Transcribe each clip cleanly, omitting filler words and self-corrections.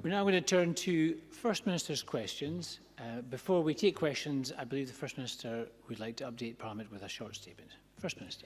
We're now going to turn to First Minister's questions. Before we take questions, I believe the First Minister would like to update Parliament with a short statement. First Minister.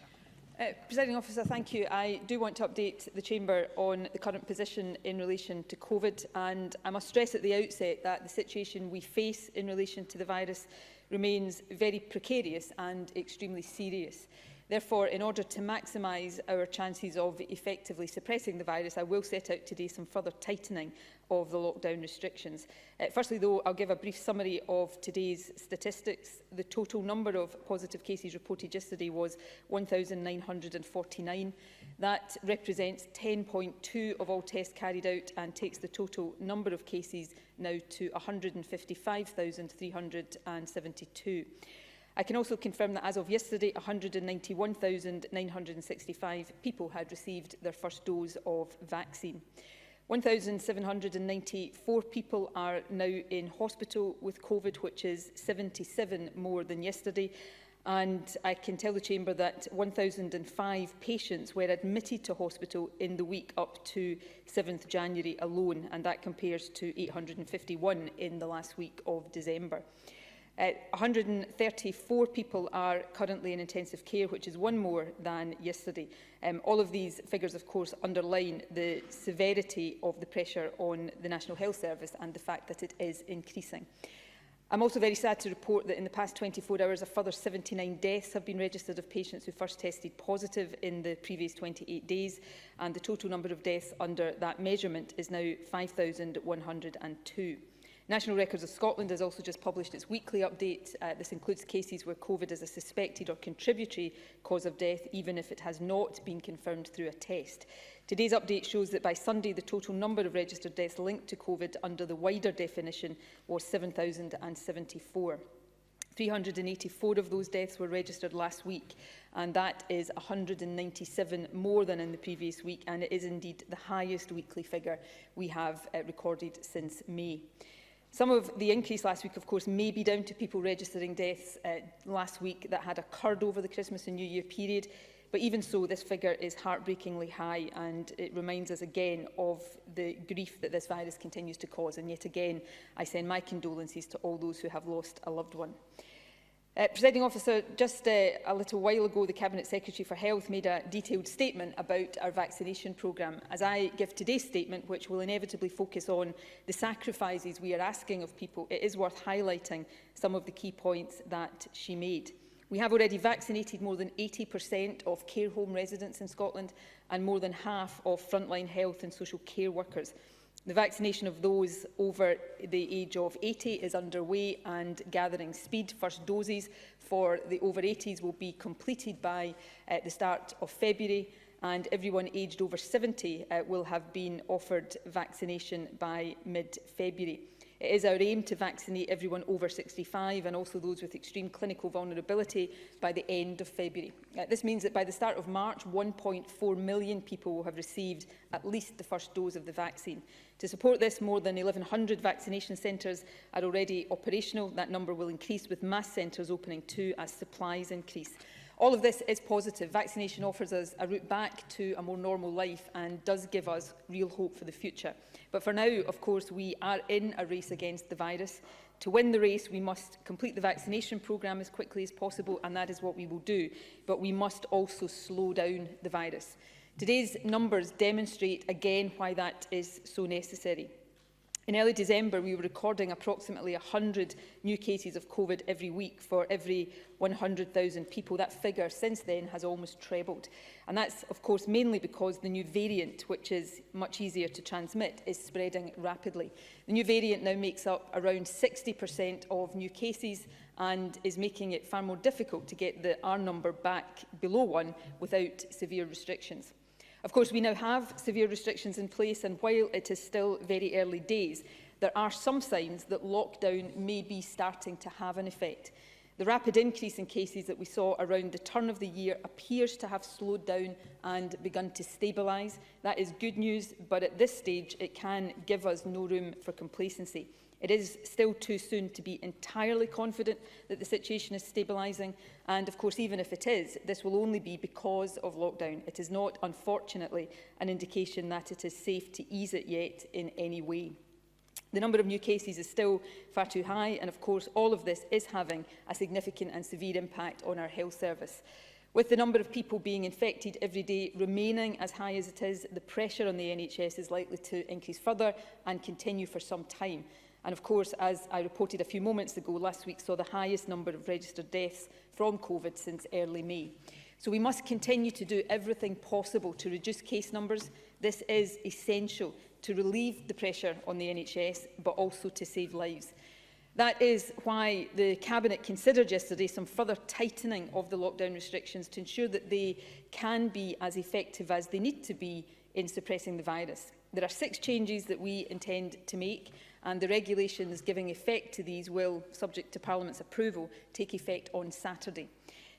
Presiding Officer, thank you. I do want to update the Chamber on the current position in relation to COVID, and I must stress at the outset that the situation we face in relation to the virus remains very precarious and extremely serious. Therefore, in order to maximise our chances of effectively suppressing the virus, I will set out today some further tightening of the lockdown restrictions. Firstly, though, I'll give a brief summary of today's statistics. The total number of positive cases reported yesterday was 1,949. That represents 10.2% of all tests carried out and takes the total number of cases now to 155,372. I can also confirm that as of yesterday, 191,965 people had received their first dose of vaccine. 1,794 people are now in hospital with COVID, which is 77 more than yesterday. And I can tell the Chamber that 1,005 patients were admitted to hospital in the week up to 7th January alone, and that compares to 851 in the last week of December. 134 people are currently in intensive care, which is one more than yesterday. All of these figures, of course, underline the severity of the pressure on the National Health Service and the fact that it is increasing. I'm also very sad to report that in the past 24 hours, a further 79 deaths have been registered of patients who first tested positive in the previous 28 days, and the total number of deaths under that measurement is now 5,102. National Records of Scotland has also just published its weekly update. This includes cases where COVID is a suspected or contributory cause of death, even if it has not been confirmed through a test. Today's update shows that by Sunday, the total number of registered deaths linked to COVID under the wider definition was 7,074. 384 of those deaths were registered last week, and that is 197 more than in the previous week, and it is indeed the highest weekly figure we have recorded since May. Some of the increase last week, of course, may be down to people registering deaths last week that had occurred over the Christmas and New Year period. But even so, this figure is heartbreakingly high, and it reminds us again of the grief that this virus continues to cause. And yet again, I send my condolences to all those who have lost a loved one. Presiding Officer, just a little while ago, the Cabinet Secretary for Health made a detailed statement about our vaccination programme. As I give today's statement, which will inevitably focus on the sacrifices we are asking of people, it is worth highlighting some of the key points that she made. We have already vaccinated more than 80% of care home residents in Scotland and more than half of frontline health and social care workers. The vaccination of those over the age of 80 is underway and gathering speed. First doses for the over 80s will be completed by the start of February, and everyone aged over 70 will have been offered vaccination by mid-February. It is our aim to vaccinate everyone over 65 and also those with extreme clinical vulnerability by the end of February. This means that by the start of March, 1.4 million people will have received at least the first dose of the vaccine. To support this, more than 1,100 vaccination centres are already operational. That number will increase with mass centres opening too as supplies increase. All of this is positive. Vaccination offers us a route back to a more normal life and does give us real hope for the future. But for now, of course, we are in a race against the virus. To win the race, we must complete the vaccination programme as quickly as possible, and that is what we will do. But we must also slow down the virus. Today's numbers demonstrate again why that is so necessary. In early December, we were recording approximately 100 new cases of COVID every week for every 100,000 people. That figure since then has almost trebled. And that's, of course, mainly because the new variant, which is much easier to transmit, is spreading rapidly. The new variant now makes up around 60% of new cases and is making it far more difficult to get the R number back below 1 without severe restrictions. Of course, we now have severe restrictions in place, and while it is still very early days, there are some signs that lockdown may be starting to have an effect. The rapid increase in cases that we saw around the turn of the year appears to have slowed down and begun to stabilise. That is good news, but at this stage, it can give us no room for complacency. It is still too soon to be entirely confident that the situation is stabilising, and of course, even if it is, this will only be because of lockdown. It is not, unfortunately, an indication that it is safe to ease it yet in any way. The number of new cases is still far too high, and of course all of this is having a significant and severe impact on our health service. With the number of people being infected every day remaining as high as it is, the pressure on the NHS is likely to increase further and continue for some time. And of course, as I reported a few moments ago, last week saw the highest number of registered deaths from COVID since early May. So we must continue to do everything possible to reduce case numbers. This is essential to relieve the pressure on the NHS, but also to save lives. That is why the Cabinet considered yesterday some further tightening of the lockdown restrictions to ensure that they can be as effective as they need to be in suppressing the virus. There are 6 changes that we intend to make, and the regulations giving effect to these will, subject to Parliament's approval, take effect on Saturday.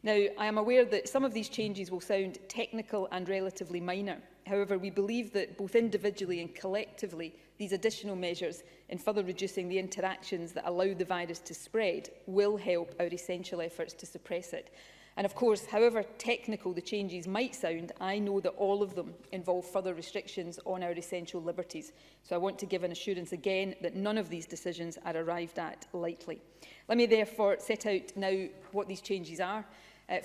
Now, I am aware that some of these changes will sound technical and relatively minor. However, we believe that both individually and collectively, these additional measures in further reducing the interactions that allow the virus to spread will help our essential efforts to suppress it. And of course, however technical the changes might sound, I know that all of them involve further restrictions on our essential liberties. So I want to give an assurance again that none of these decisions are arrived at lightly. Let me therefore set out now what these changes are.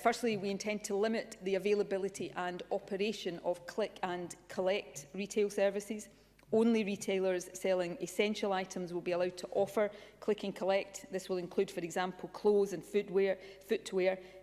Firstly, we intend to limit the availability and operation of click and collect retail services. Only retailers selling essential items will be allowed to offer click and collect. This will include, for example, clothes and footwear,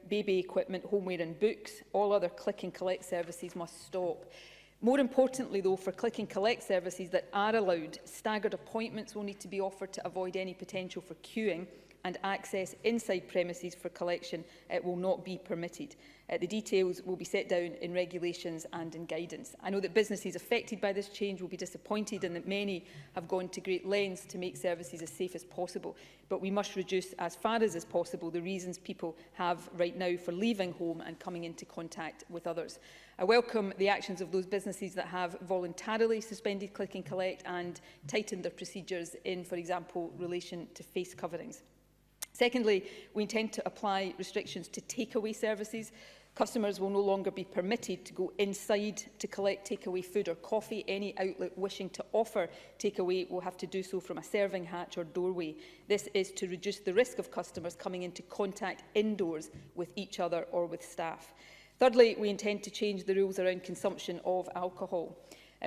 baby equipment, homeware and books. All other click and collect services must stop. More importantly, though, for click and collect services that are allowed, staggered appointments will need to be offered to avoid any potential for queuing, and access inside premises for collection will not be permitted. The details will be set down in regulations and in guidance. I know that businesses affected by this change will be disappointed and that many have gone to great lengths to make services as safe as possible, but we must reduce as far as is possible the reasons people have right now for leaving home and coming into contact with others. I welcome the actions of those businesses that have voluntarily suspended click and collect and tightened their procedures in, for example, relation to face coverings. Secondly, we intend to apply restrictions to takeaway services. Customers will no longer be permitted to go inside to collect takeaway food or coffee. Any outlet wishing to offer takeaway will have to do so from a serving hatch or doorway. This is to reduce the risk of customers coming into contact indoors with each other or with staff. Thirdly, we intend to change the rules around consumption of alcohol.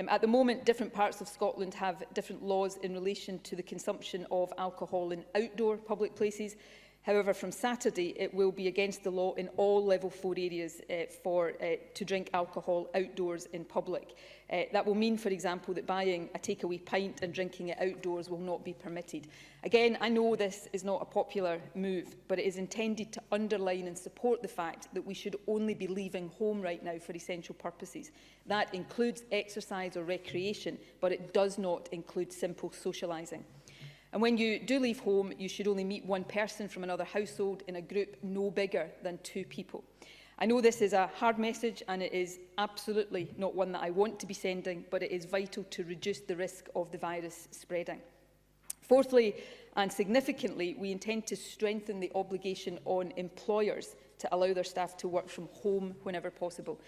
At the moment, different parts of Scotland have different laws in relation to the consumption of alcohol in outdoor public places. However, from Saturday, it will be against the law in all Level 4 areas to drink alcohol outdoors in public. That will mean, for example, that buying a takeaway pint and drinking it outdoors will not be permitted. Again, I know this is not a popular move, but it is intended to underline and support the fact that we should only be leaving home right now for essential purposes. That includes exercise or recreation, but it does not include simple socialising. And when you do leave home, you should only meet one person from another household in a group no bigger than 2 people. I know this is a hard message and it is absolutely not one that I want to be sending, but it is vital to reduce the risk of the virus spreading. Fourthly, and significantly, we intend to strengthen the obligation on employers to allow their staff to work from home whenever possible.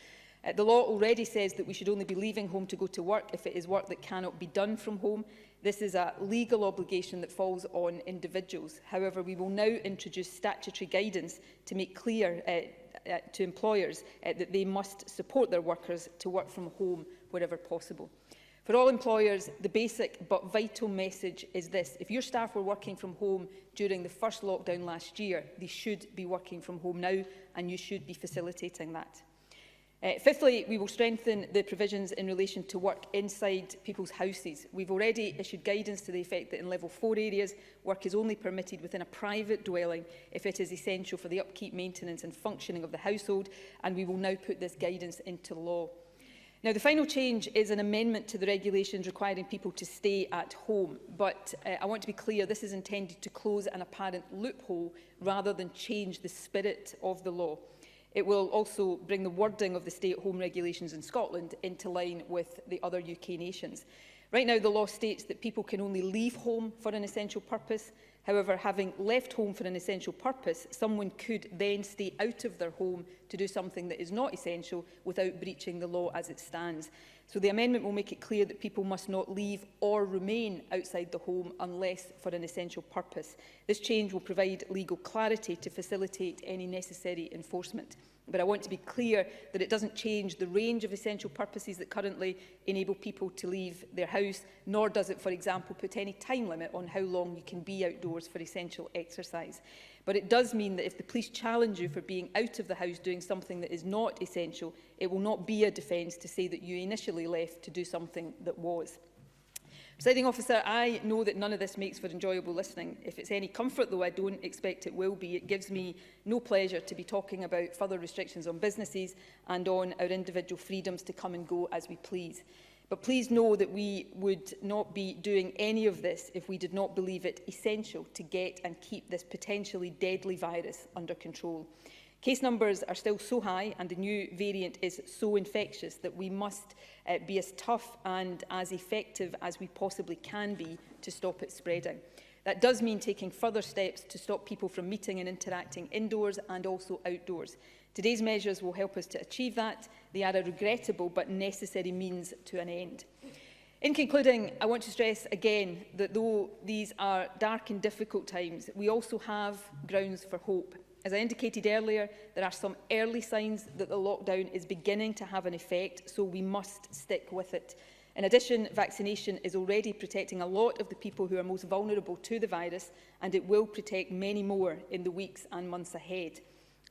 The law already says that we should only be leaving home to go to work if it is work that cannot be done from home. This is a legal obligation that falls on individuals. However, we will now introduce statutory guidance to make clear to employers that they must support their workers to work from home wherever possible. For all employers, the basic but vital message is this: if your staff were working from home during the first lockdown last year, they should be working from home now, and you should be facilitating that. Fifthly, we will strengthen the provisions in relation to work inside people's houses. We've already issued guidance to the effect that in Level 4 areas, work is only permitted within a private dwelling if it is essential for the upkeep, maintenance and functioning of the household, and we will now put this guidance into law. Now, the final change is an amendment to the regulations requiring people to stay at home, but I want to be clear, this is intended to close an apparent loophole rather than change the spirit of the law. It will also bring the wording of the stay-at-home regulations in Scotland into line with the other UK nations. Right now, the law states that people can only leave home for an essential purpose. However, having left home for an essential purpose, someone could then stay out of their home to do something that is not essential without breaching the law as it stands. So the amendment will make it clear that people must not leave or remain outside the home unless for an essential purpose. This change will provide legal clarity to facilitate any necessary enforcement. But I want to be clear that it doesn't change the range of essential purposes that currently enable people to leave their house, nor does it, for example, put any time limit on how long you can be outdoors for essential exercise. But it does mean that if the police challenge you for being out of the house doing something that is not essential, it will not be a defence to say that you initially left to do something that was. Presiding Officer, I know that none of this makes for enjoyable listening. If it's any comfort, though I don't expect it will be, it gives me no pleasure to be talking about further restrictions on businesses and on our individual freedoms to come and go as we please. But please know that we would not be doing any of this if we did not believe it essential to get and keep this potentially deadly virus under control. Case numbers are still so high and the new variant is so infectious that we must be as tough and as effective as we possibly can be to stop it spreading. That does mean taking further steps to stop people from meeting and interacting indoors and also outdoors. Today's measures will help us to achieve that. They are a regrettable but necessary means to an end. In concluding, I want to stress again that though these are dark and difficult times, we also have grounds for hope. As I indicated earlier, there are some early signs that the lockdown is beginning to have an effect, so we must stick with it. In addition, vaccination is already protecting a lot of the people who are most vulnerable to the virus, and it will protect many more in the weeks and months ahead.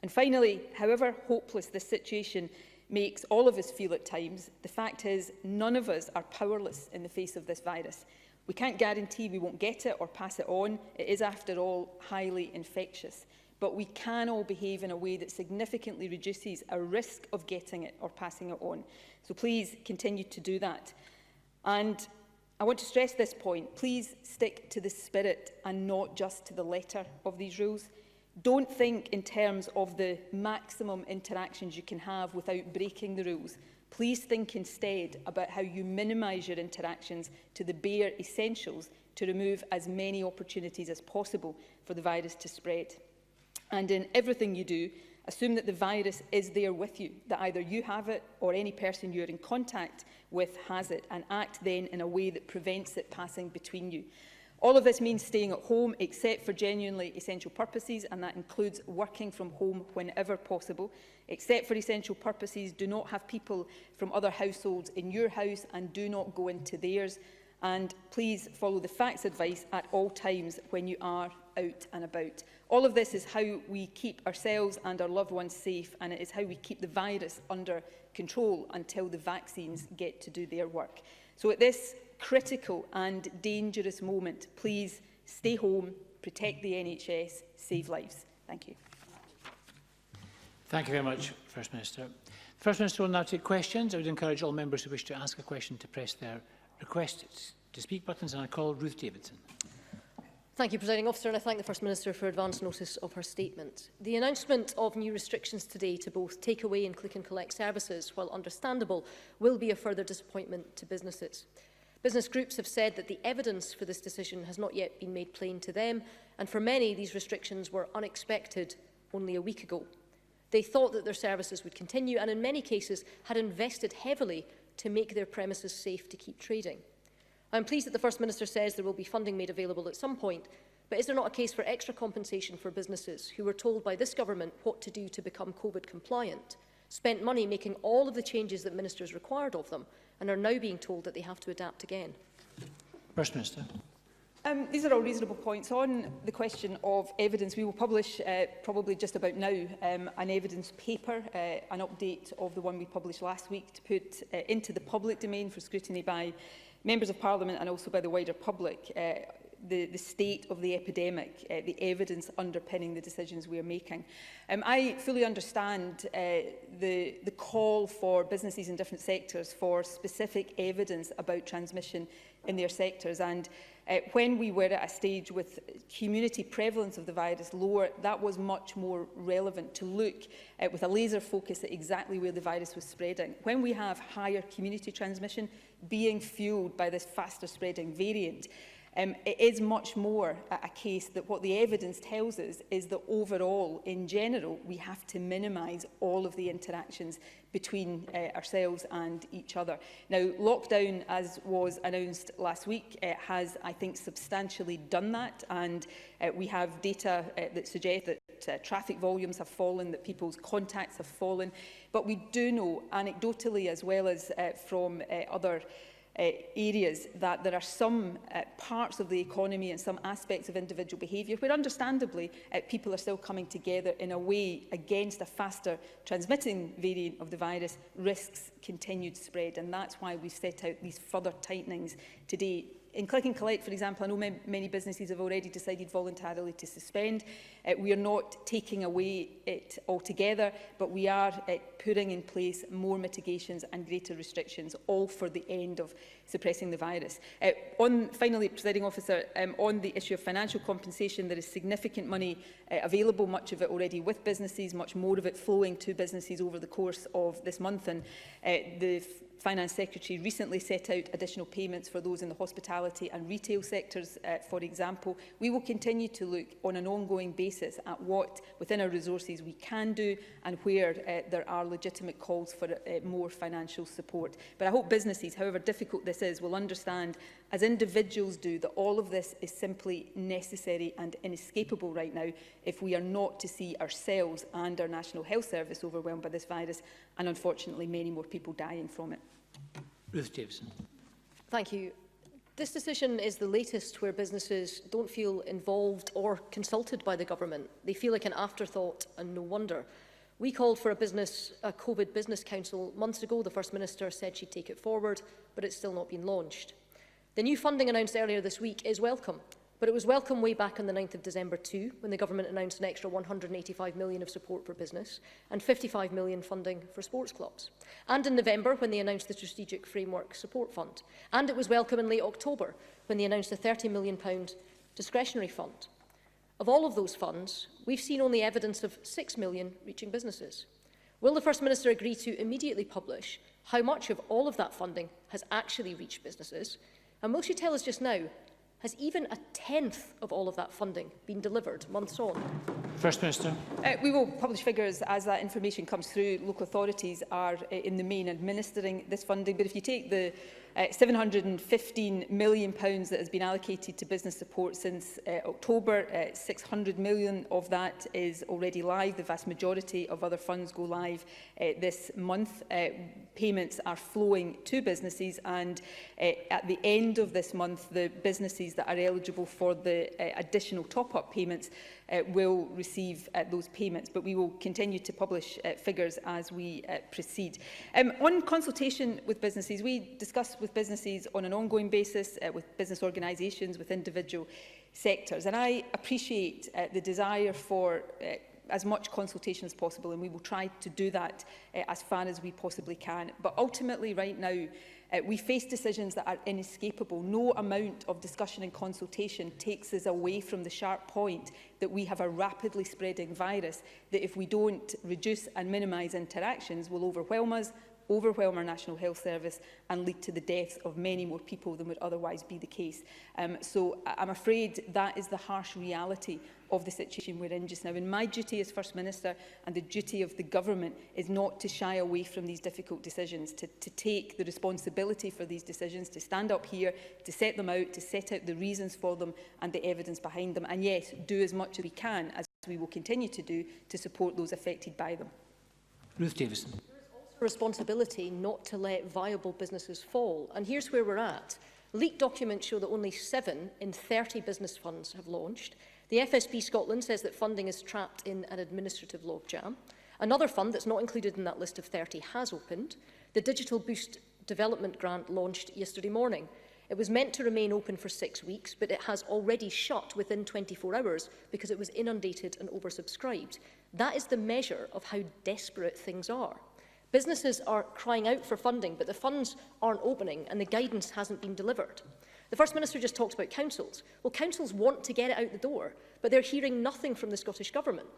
And finally, however hopeless this situation makes all of us feel at times, the fact is none of us are powerless in the face of this virus. We can't guarantee we won't get it or pass it on. It is, after all, highly infectious. But we can all behave in a way that significantly reduces our risk of getting it or passing it on. So please continue to do that. And I want to stress this point. Please stick to the spirit and not just to the letter of these rules. Don't think in terms of the maximum interactions you can have without breaking the rules. Please think instead about how you minimise your interactions to the bare essentials to remove as many opportunities as possible for the virus to spread. And in everything you do, assume that the virus is there with you, that either you have it or any person you're in contact with has it, and act then in a way that prevents it passing between you. All of this means staying at home except for genuinely essential purposes, and that includes working from home whenever possible. Except for essential purposes, do not have people from other households in your house and do not go into theirs. And please follow the facts advice at all times when you are out and about. All of this is how we keep ourselves and our loved ones safe, and it is how we keep the virus under control until the vaccines get to do their work. So at this critical and dangerous moment, please stay home, protect the NHS, save lives. Thank you. Thank you very much, First Minister. First Minister will now take questions. I would encourage all members who wish to ask a question to press their request to speak buttons, and I call Ruth Davidson. Thank you, Presiding Officer, and I thank the First Minister for advance notice of her statement. The announcement of new restrictions today to both takeaway and click and collect services, while understandable, will be a further disappointment to businesses. Business groups have said that the evidence for this decision has not yet been made plain to them, and for many these restrictions were unexpected only a week ago. They thought that their services would continue and in many cases had invested heavily to make their premises safe to keep trading. I am pleased that the First Minister says there will be funding made available at some point, but is there not a case for extra compensation for businesses who were told by this government what to do to become COVID compliant, spent money making all of the changes that ministers required of them, and are now being told that they have to adapt again? First Minister. These are all reasonable points. On the question of evidence, we will publish probably just about now an evidence paper, an update of the one we published last week to put into the public domain for scrutiny by members of Parliament and also by the wider public, the state of the epidemic, the evidence underpinning the decisions we are making. I fully understand the call for businesses in different sectors for specific evidence about transmission in their sectors, and when we were at a stage with community prevalence of the virus lower, that was much more relevant to look with a laser focus at exactly where the virus was spreading. When we have higher community transmission being fuelled by this faster spreading variant, It is much more a case that what the evidence tells us is that overall, in general, we have to minimise all of the interactions between ourselves and each other. Now, lockdown, as was announced last week, has, I think, substantially done that, and we have data that suggest that traffic volumes have fallen, that people's contacts have fallen, but we do know, anecdotally as well as from other areas, that there are some parts of the economy and some aspects of individual behaviour where, understandably, people are still coming together in a way against a faster transmitting variant of the virus risks continued spread. And that's why we've set out these further tightenings today. In Click and Collect, for example, I know many businesses have already decided voluntarily to suspend. We are not taking away it altogether, but we are putting in place more mitigations and greater restrictions, all for the end of suppressing the virus. Finally, Presiding Officer, on the issue of financial compensation, there is significant money available, much of it already with businesses, much more of it flowing to businesses over the course of this month. And the Finance Secretary recently set out additional payments for those in the hospitality and retail sectors, for example. We will continue to look on an ongoing basis at what, within our resources, we can do and where there are legitimate calls for more financial support. But I hope businesses, however difficult this is, will understand, as individuals do, that all of this is simply necessary and inescapable right now if we are not to see ourselves and our National Health Service overwhelmed by this virus and, unfortunately, many more people dying from it. Ruth Davison. Thank you. This decision is the latest where businesses don't feel involved or consulted by the government. They feel like an afterthought, and no wonder. We called for a COVID Business Council months ago. The First Minister said she'd take it forward, but it's still not been launched. The new funding announced earlier this week is welcome, but it was welcome way back on the 9th of December too, when the government announced an extra £185 million of support for business and £55 million funding for sports clubs. And in November, when they announced the Strategic Framework Support Fund. And it was welcome in late October, when they announced a £30 million discretionary fund. Of all of those funds, we've seen only evidence of £6 million reaching businesses. Will the First Minister agree to immediately publish how much of all of that funding has actually reached businesses? And will she tell us just now, has even a tenth of all of that funding been delivered months on? First Minister. We will publish figures as that information comes through. Local authorities are in the main administering this funding, but if you take the £715 million that has been allocated to business support since October, 600 million of that is already live. The vast majority of other funds go live this month. Payments are flowing to businesses, and at the end of this month, the businesses that are eligible for the additional top-up payments will receive those payments, but we will continue to publish figures as we proceed. On consultation with businesses, we discuss with businesses on an ongoing basis, with business organisations, with individual sectors, and I appreciate the desire for as much consultation as possible, and we will try to do that as far as we possibly can. But ultimately, right now, we face decisions that are inescapable. No amount of discussion and consultation takes us away from the sharp point that we have a rapidly spreading virus that, if we don't reduce and minimise interactions, will overwhelm us, overwhelm our National Health Service and lead to the deaths of many more people than would otherwise be the case. So I'm afraid that is the harsh reality of the situation we're in just now. And my duty as First Minister and the duty of the government is not to shy away from these difficult decisions, to take the responsibility for these decisions, to stand up here, to set them out, to set out the reasons for them and the evidence behind them, and yes, do as much as we can, as we will continue to do, to support those affected by them. Ruth Davison. Responsibility not to let viable businesses fall. And here's where we're at. Leaked documents show that only 7 in 30 business funds have launched. The FSB Scotland says that funding is trapped in an administrative logjam. Another fund that's not included in that list of 30 has opened. The Digital Boost Development Grant launched yesterday morning. It was meant to remain open for 6 weeks, but it has already shut within 24 hours because it was inundated and oversubscribed. That is the measure of how desperate things are. Businesses are crying out for funding, but the funds aren't opening and the guidance hasn't been delivered. The First Minister just talked about councils. Well, councils want to get it out the door, but they're hearing nothing from the Scottish Government.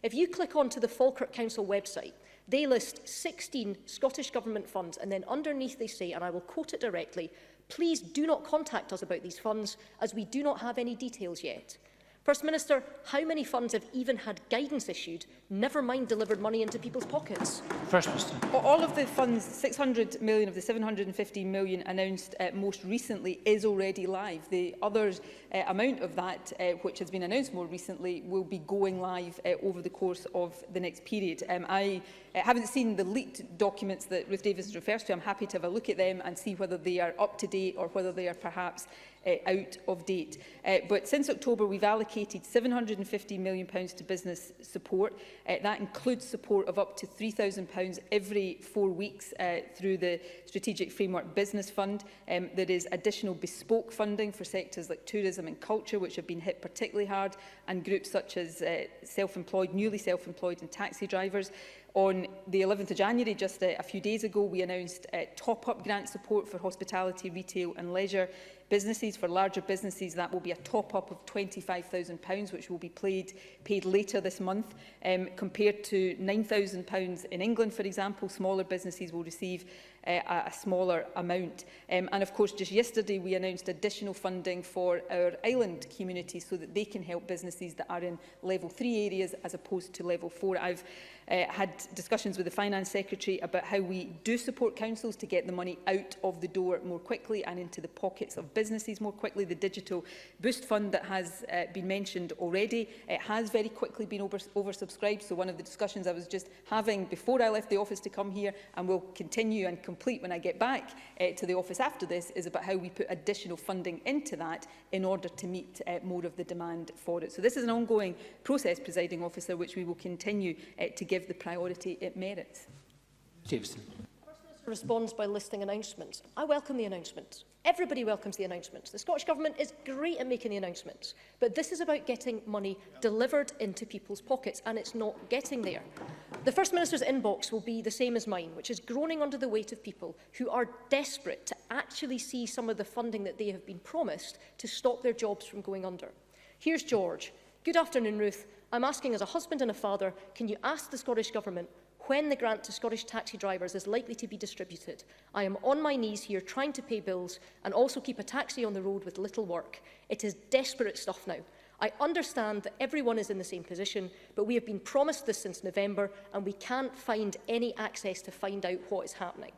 If you click onto the Falkirk Council website, they list 16 Scottish Government funds, and then underneath they say, and I will quote it directly, Please do not contact us about these funds, as we do not have any details yet. First Minister, how many funds have even had guidance issued, never mind delivered money into people's pockets? First Minister. All of the funds, 600 million of the 750 million announced most recently, is already live. The other amount of that, which has been announced more recently, will be going live over the course of the next period. I haven't seen the leaked documents that Ruth Davis refers to. I'm happy to have a look at them and see whether they are up to date or whether they are perhaps out of date. But since October, we've allocated £750 million to business support. That includes support of up to £3,000 every 4 weeks through the Strategic Framework Business Fund. There is additional bespoke funding for sectors like tourism and culture, which have been hit particularly hard, and groups such as self-employed, newly self-employed and taxi drivers. On the 11th of January, just a few days ago, we announced top-up grant support for hospitality, retail and leisure businesses. For larger businesses, that will be a top-up of £25,000, which will be paid later this month. Compared to £9,000 in England, for example, smaller businesses will receive a smaller amount. And of course, just yesterday, we announced additional funding for our island communities so that they can help businesses that are in level 3 areas as opposed to level 4. I've had discussions with the Finance Secretary about how we do support councils to get the money out of the door more quickly and into the pockets of businesses more quickly. The Digital Boost Fund that has been mentioned already, it has very quickly been oversubscribed. So one of the discussions I was just having before I left the office to come here, and will continue and complete when I get back to the office after this, is about how we put additional funding into that in order to meet more of the demand for it. So this is an ongoing process, Presiding Officer, which we will continue to give the priority it merits. Davison. Responds by listing announcements. I welcome the announcements. Everybody welcomes the announcements. The Scottish Government is great at making the announcements, but this is about getting money delivered into people's pockets, and it's not getting there. The First Minister's inbox will be the same as mine, which is groaning under the weight of people who are desperate to actually see some of the funding that they have been promised to stop their jobs from going under. Here's George. Good afternoon, Ruth. I'm asking as a husband and a father, can you ask the Scottish Government when the grant to Scottish taxi drivers is likely to be distributed? I am on my knees here trying to pay bills and also keep a taxi on the road with little work. It is desperate stuff now. I understand that everyone is in the same position, but we have been promised this since November and we can't find any access to find out what is happening.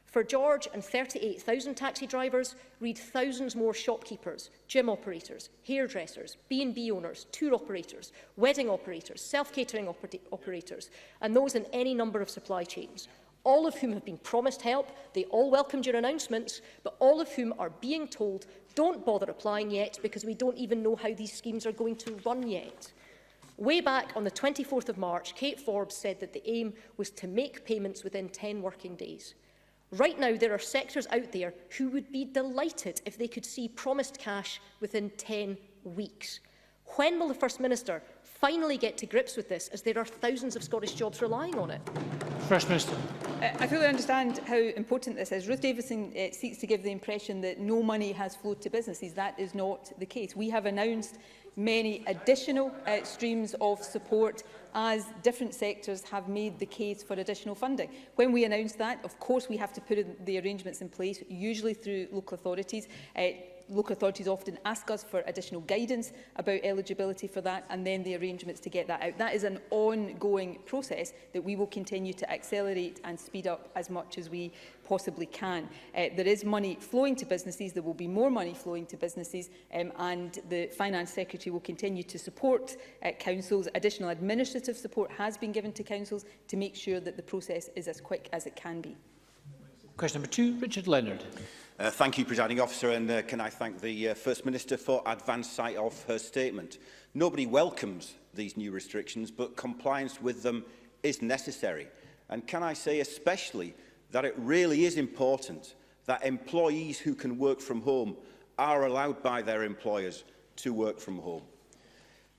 For George and 38,000 taxi drivers, read thousands more shopkeepers, gym operators, hairdressers, B&B owners, tour operators, wedding operators, self-catering operators, and those in any number of supply chains, all of whom have been promised help. They all welcomed your announcements, but all of whom are being told, don't bother applying yet because we don't even know how these schemes are going to run yet. Way back on the 24th of March, Kate Forbes said that the aim was to make payments within 10 working days. Right now, there are sectors out there who would be delighted if they could see promised cash within 10 weeks. When will the First Minister finally get to grips with this, as there are thousands of Scottish jobs relying on it? First Minister. I fully understand how important this is. Ruth Davison seeks to give the impression that no money has flowed to businesses. That is not the case. We have announced many additional streams of support as different sectors have made the case for additional funding. When we announce that, of course, we have to put the arrangements in place, usually through local authorities. Local authorities often ask us for additional guidance about eligibility for that, and then the arrangements to get that out. That is an ongoing process that we will continue to accelerate and speed up as much as we possibly can. There is money flowing to businesses. There will be more money flowing to businesses, and the Finance Secretary will continue to support councils. Additional administrative support has been given to councils to make sure that the process is as quick as it can be. Question number 2, Richard Leonard. Thank you, Presiding Officer, and can I thank the First Minister for advance sight of her statement. Nobody welcomes these new restrictions, but compliance with them is necessary. And can I say especially that it really is important that employees who can work from home are allowed by their employers to work from home.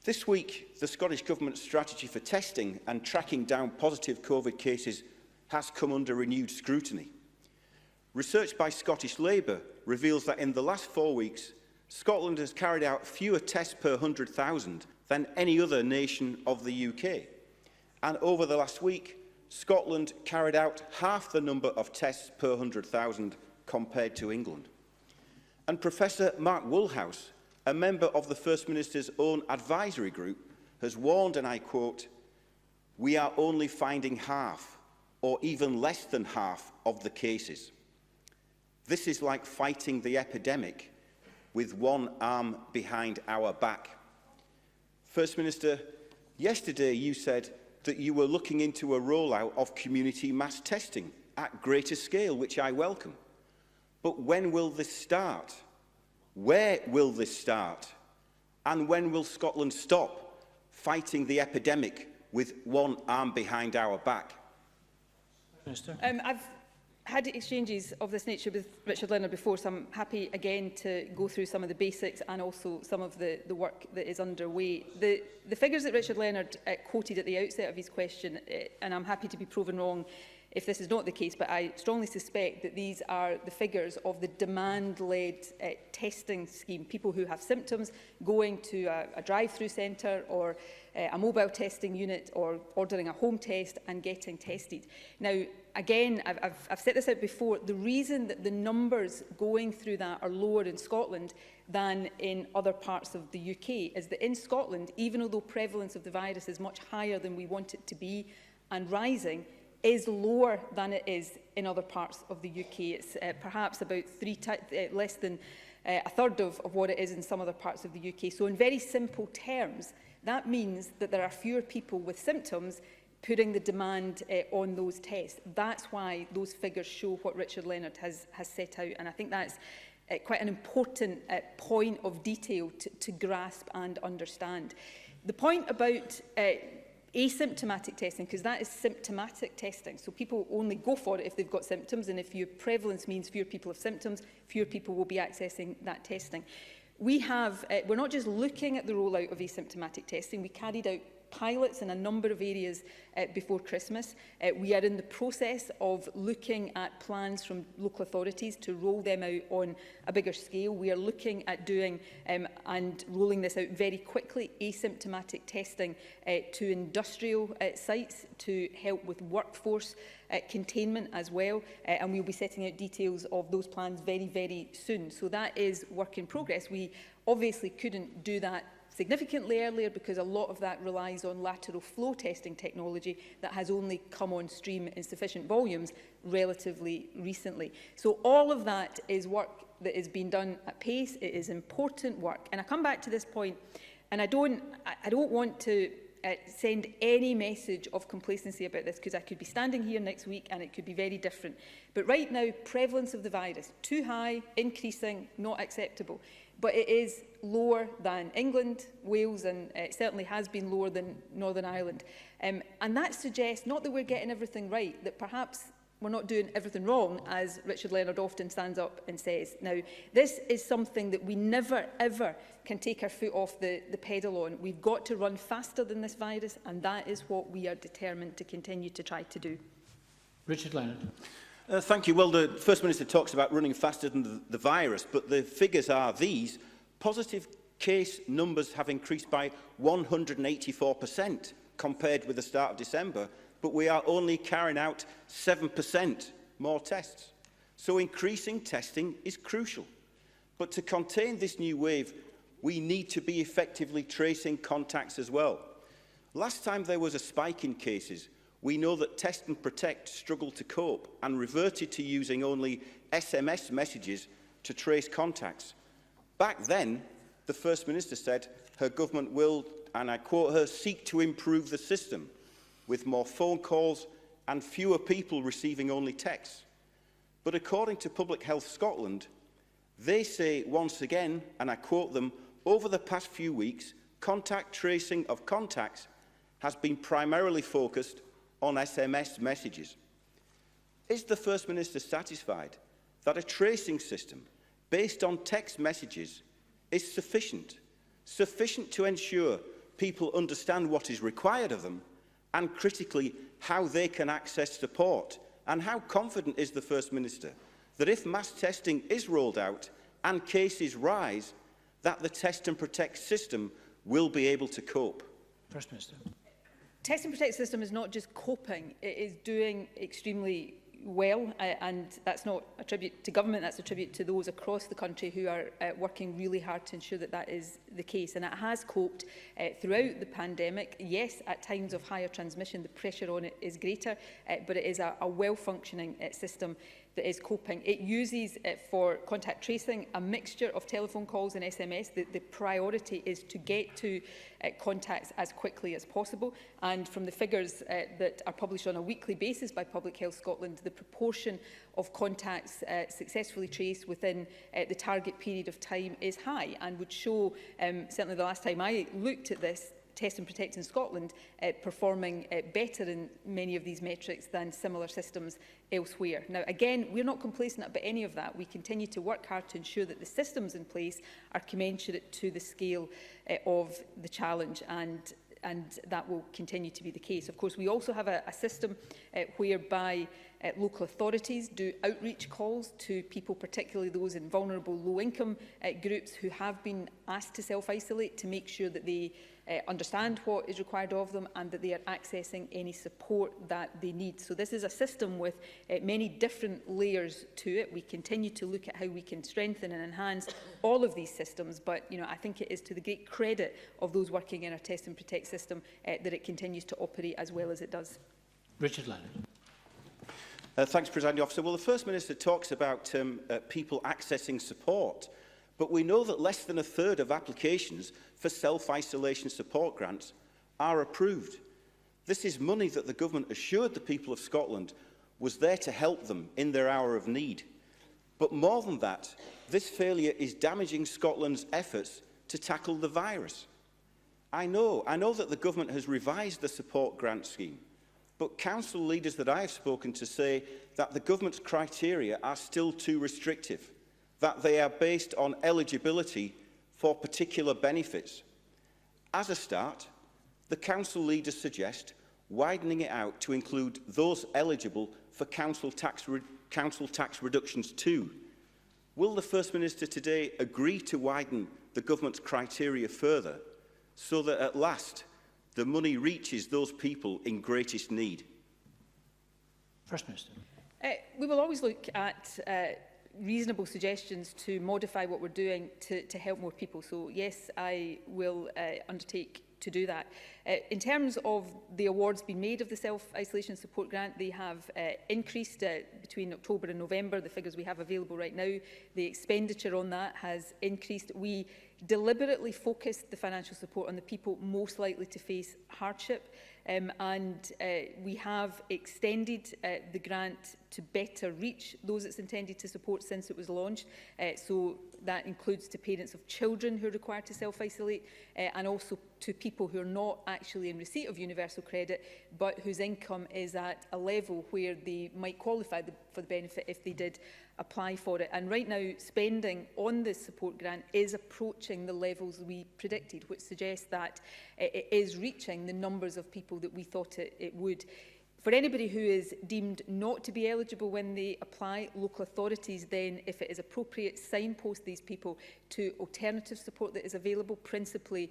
This week, the Scottish Government's strategy for testing and tracking down positive COVID cases has come under renewed scrutiny. Research by Scottish Labour reveals that in the last 4 weeks, Scotland has carried out fewer tests per 100,000 than any other nation of the UK. And over the last week, Scotland carried out half the number of tests per 100,000 compared to England. And Professor Mark Woolhouse, a member of the First Minister's own advisory group, has warned, and I quote, "We are only finding half, or even less than half, of the cases. This is like fighting the epidemic with one arm behind our back." First Minister, yesterday you said that you were looking into a rollout of community mass testing at greater scale, which I welcome. But when will this start? Where will this start? And when will Scotland stop fighting the epidemic with one arm behind our back? Minister. I've had exchanges of this nature with Richard Leonard before, so I'm happy again to go through some of the basics and also some of the work that is underway. The figures that Richard Leonard quoted at the outset of his question, and I'm happy to be proven wrong if this is not the case, but I strongly suspect that these are the figures of the demand-led testing scheme, people who have symptoms going to a drive-through centre or a mobile testing unit or ordering a home test and getting tested. Now, again, I've set this out before, the reason that the numbers going through that are lower in Scotland than in other parts of the UK is that in Scotland, even although prevalence of the virus is much higher than we want it to be and rising, is lower than it is in other parts of the UK. It's perhaps about less than a third of what it is in some other parts of the UK. So in very simple terms, that means that there are fewer people with symptoms putting the demand on those tests. That's why those figures show what Richard Leonard has set out. And I think that's quite an important point of detail to grasp and understand. The point about asymptomatic testing, because that is symptomatic testing. So people only go for it if they've got symptoms, and if your prevalence means fewer people have symptoms, fewer people will be accessing that testing. We're not just looking at the rollout of asymptomatic testing, we carried out pilots in a number of areas before Christmas. We are in the process of looking at plans from local authorities to roll them out on a bigger scale. We are looking at doing and rolling this out very quickly, asymptomatic testing to industrial sites to help with workforce containment as well. And we'll be setting out details of those plans very, very soon. So that is work in progress. We obviously couldn't do that significantly earlier because a lot of that relies on lateral flow testing technology that has only come on stream in sufficient volumes relatively recently. So all of that is work that is being done at pace. It is important work. And I come back to this point, and I don't want to send any message of complacency about this, because I could be standing here next week and it could be very different. But right now, prevalence of the virus, too high, increasing, not acceptable. But it is lower than England, Wales, and it certainly has been lower than Northern Ireland. And that suggests not that we're getting everything right, that perhaps we're not doing everything wrong, as Richard Leonard often stands up and says. Now, this is something that we never, ever can take our foot off the pedal on. We've got to run faster than this virus, and that is what we are determined to continue to try to do. Richard Leonard. Thank you. Well, the First Minister talks about running faster than the virus, but the figures are these. Positive case numbers have increased by 184% compared with the start of December, but we are only carrying out 7% more tests. So increasing testing is crucial. But to contain this new wave, we need to be effectively tracing contacts as well. Last time there was a spike in cases, we know that Test and Protect struggled to cope and reverted to using only SMS messages to trace contacts. Back then, the First Minister said her government will, and I quote her, seek to improve the system with more phone calls and fewer people receiving only texts. But according to Public Health Scotland, they say once again, and I quote them, over the past few weeks, contact tracing of contacts has been primarily focused on SMS messages. Is the First Minister satisfied that a tracing system based on text messages is sufficient to ensure people understand what is required of them and, critically, how they can access support? And how confident is the First Minister that if mass testing is rolled out and cases rise, that the Test and Protect system will be able to cope? First Minister. Test and Protect system is not just coping, it is doing extremely well, and that's not a tribute to government, that's a tribute to those across the country who are working really hard to ensure that that is the case. And it has coped throughout the pandemic. Yes, at times of higher transmission, the pressure on it is greater, but it is a well-functioning system that is coping. It uses for contact tracing a mixture of telephone calls and SMS. The priority is to get to contacts as quickly as possible. And from the figures that are published on a weekly basis by Public Health Scotland, the proportion of contacts successfully traced within the target period of time is high, and would show, certainly the last time I looked at this, Test and Protect in Scotland performing better in many of these metrics than similar systems elsewhere. Now, again, we're not complacent about any of that. We continue to work hard to ensure that the systems in place are commensurate to the scale of the challenge, and that will continue to be the case. Of course, we also have a system whereby local authorities do outreach calls to people, particularly those in vulnerable low-income groups who have been asked to self-isolate, to make sure that they understand what is required of them and that they are accessing any support that they need. So this is a system with many different layers to it. We continue to look at how we can strengthen and enhance all of these systems, but I think it is to the great credit of those working in our Test and Protect system that it continues to operate as well as it does. Richard Leonard. Thanks, Presiding Officer. Well, the First Minister talks about people accessing support, but we know that less than a third of applications for self-isolation support grants are approved. This is money that the government assured the people of Scotland was there to help them in their hour of need. But more than that, this failure is damaging Scotland's efforts to tackle the virus. I know that the government has revised the support grant scheme, but council leaders that I have spoken to say that the government's criteria are still too restrictive, that they are based on eligibility for particular benefits. As a start, the council leaders suggest widening it out to include those eligible for council tax reductions too. Will the First Minister today agree to widen the government's criteria further so that at last the money reaches those people in greatest need? First Minister. We will always look at reasonable suggestions to modify what we're doing to help more people. So yes, I will undertake to do that. In terms of the awards being made of the self-isolation support grant, they have increased between October and November. The figures we have available right now, the expenditure on that has increased. We deliberately focused the financial support on the people most likely to face hardship, and we have extended the grant to better reach those it's intended to support since it was launched. So that includes to parents of children who are required to self-isolate, and also to people who are not actually in receipt of universal credit, but whose income is at a level where they might qualify for the benefit if they did apply for it. And right now, spending on this support grant is approaching the levels we predicted, which suggests that it is reaching the numbers of people that we thought it would. For anybody who is deemed not to be eligible when they apply, local authorities then, if it is appropriate, signpost these people to alternative support that is available, principally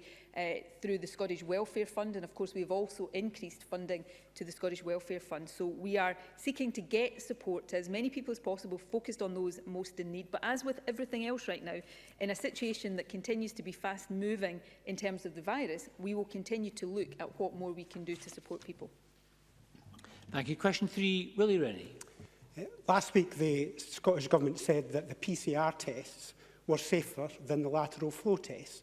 through the Scottish Welfare Fund. And of course, we have also increased funding to the Scottish Welfare Fund. So we are seeking to get support to as many people as possible, focused on those most in need. But as with everything else right now, in a situation that continues to be fast moving in terms of the virus, we will continue to look at what more we can do to support people. Thank you. Question 3, Willie Rennie. Last week, the Scottish Government said that the PCR tests were safer than the lateral flow tests,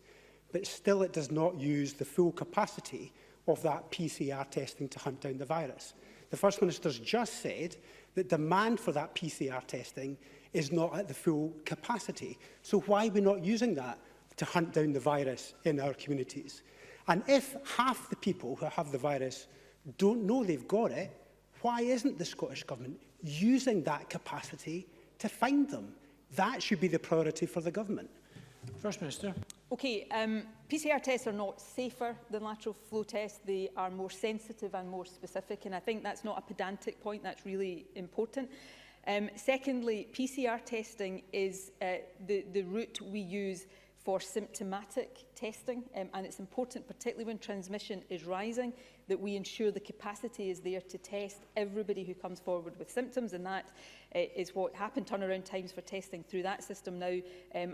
but still it does not use the full capacity of that PCR testing to hunt down the virus. The First Minister's just said that demand for that PCR testing is not at the full capacity. So why are we not using that to hunt down the virus in our communities? And if half the people who have the virus don't know they've got it, why isn't the Scottish Government using that capacity to find them? That should be the priority for the Government. First Minister. Okay, PCR tests are not safer than lateral flow tests. They are more sensitive and more specific, and I think that's not a pedantic point, that's really important. Secondly, PCR testing is the route we use for symptomatic testing, and it's important, particularly when transmission is rising, that we ensure the capacity is there to test everybody who comes forward with symptoms, and that is what happened. Turnaround times for testing through that system now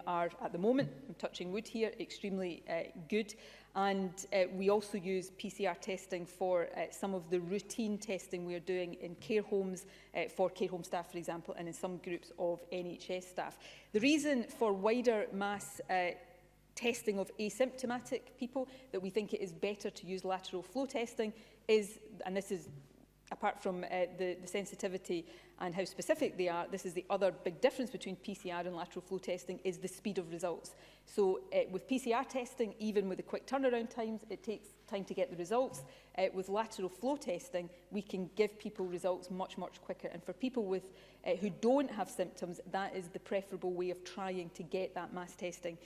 are, at the moment, I'm touching wood here, extremely good. And we also use PCR testing for some of the routine testing we are doing in care homes, for care home staff, for example, and in some groups of NHS staff. The reason for wider mass testing of asymptomatic people, that we think it is better to use lateral flow testing, is, and this is apart from the sensitivity and how specific they are, this is the other big difference between PCR and lateral flow testing, is the speed of results. So with PCR testing, even with the quick turnaround times, it takes time to get the results. With lateral flow testing, we can give people results much, much quicker. And for people with who don't have symptoms, that is the preferable way of trying to get that mass testing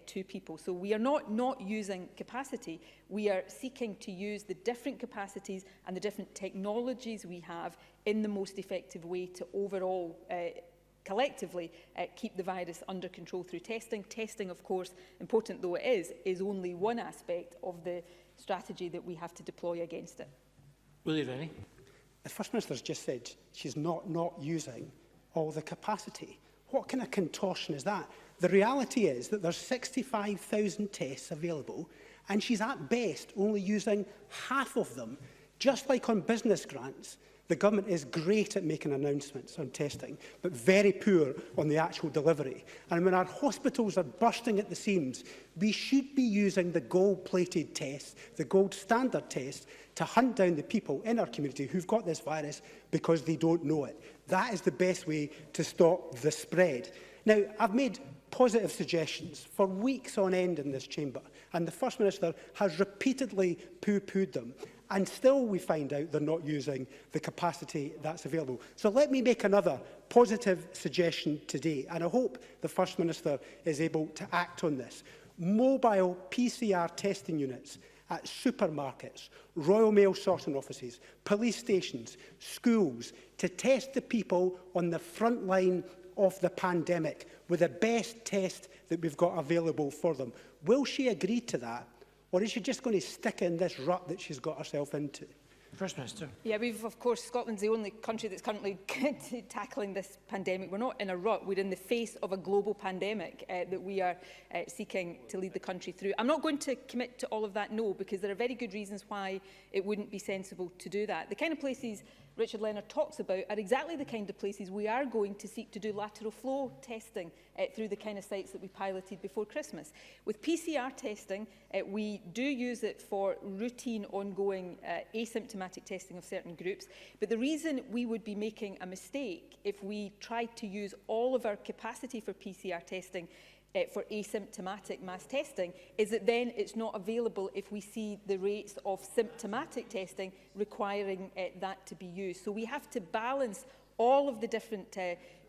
to people. So we are not using capacity. We are seeking to use the different capacities and the different technologies we have in the most effective way to overall collectively keep the virus under control through testing. Testing, of course, important though it is only one aspect of the strategy that we have to deploy against it. Willie Rennie. The First Minister's just said she's not using all the capacity. What kind of contortion is that? The reality is that there's 65,000 tests available and she's at best only using half of them. Just like on business grants, the government is great at making announcements on testing, but very poor on the actual delivery. And when our hospitals are bursting at the seams, we should be using the gold-plated tests, the gold standard tests, to hunt down the people in our community who've got this virus because they don't know it. That is the best way to stop the spread. Now, I've made positive suggestions for weeks on end in this chamber, and the First Minister has repeatedly poo-pooed them. And still we find out they're not using the capacity that's available. So let me make another positive suggestion today, and I hope the First Minister is able to act on this. Mobile PCR testing units at supermarkets, Royal Mail sorting offices, police stations, schools, to test the people on the front line of the pandemic with the best test that we've got available for them. Will she agree to that? Or is she just going to stick in this rut that she's got herself into? First Minister. Yeah, of course, Scotland's the only country that's currently tackling this pandemic. We're not in a rut. We're in the face of a global pandemic that we are seeking to lead the country through. I'm not going to commit to all of that, no, because there are very good reasons why it wouldn't be sensible to do that. The kind of places Richard Leonard talks about are exactly the kind of places we are going to seek to do lateral flow testing through the kind of sites that we piloted before Christmas. With PCR testing, we do use it for routine, ongoing, asymptomatic testing of certain groups. But the reason we would be making a mistake if we tried to use all of our capacity for PCR testing for asymptomatic mass testing is that then it's not available if we see the rates of symptomatic testing requiring that to be used. So we have to balance all of the different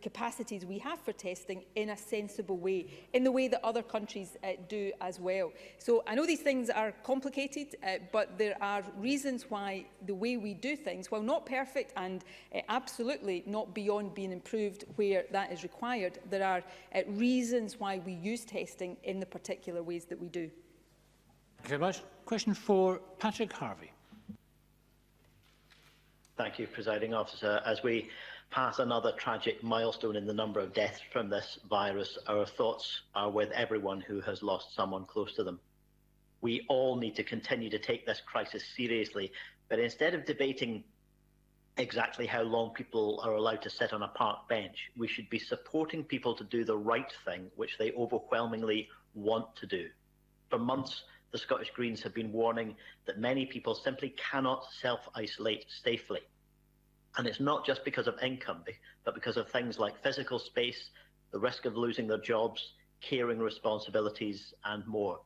capacities we have for testing in a sensible way, in the way that other countries do as well. So I know these things are complicated, but there are reasons why the way we do things, while not perfect and absolutely not beyond being improved where that is required, there are reasons why we use testing in the particular ways that we do. Thank you very much. Question 4, Patrick Harvey. Thank you, Presiding Officer. As we pass another tragic milestone in the number of deaths from this virus, our thoughts are with everyone who has lost someone close to them. We all need to continue to take this crisis seriously, but instead of debating exactly how long people are allowed to sit on a park bench, we should be supporting people to do the right thing, which they overwhelmingly want to do. For months, the Scottish Greens have been warning that many people simply cannot self-isolate safely. And it's not just because of income, but because of things like physical space, the risk of losing their jobs, caring responsibilities, and more.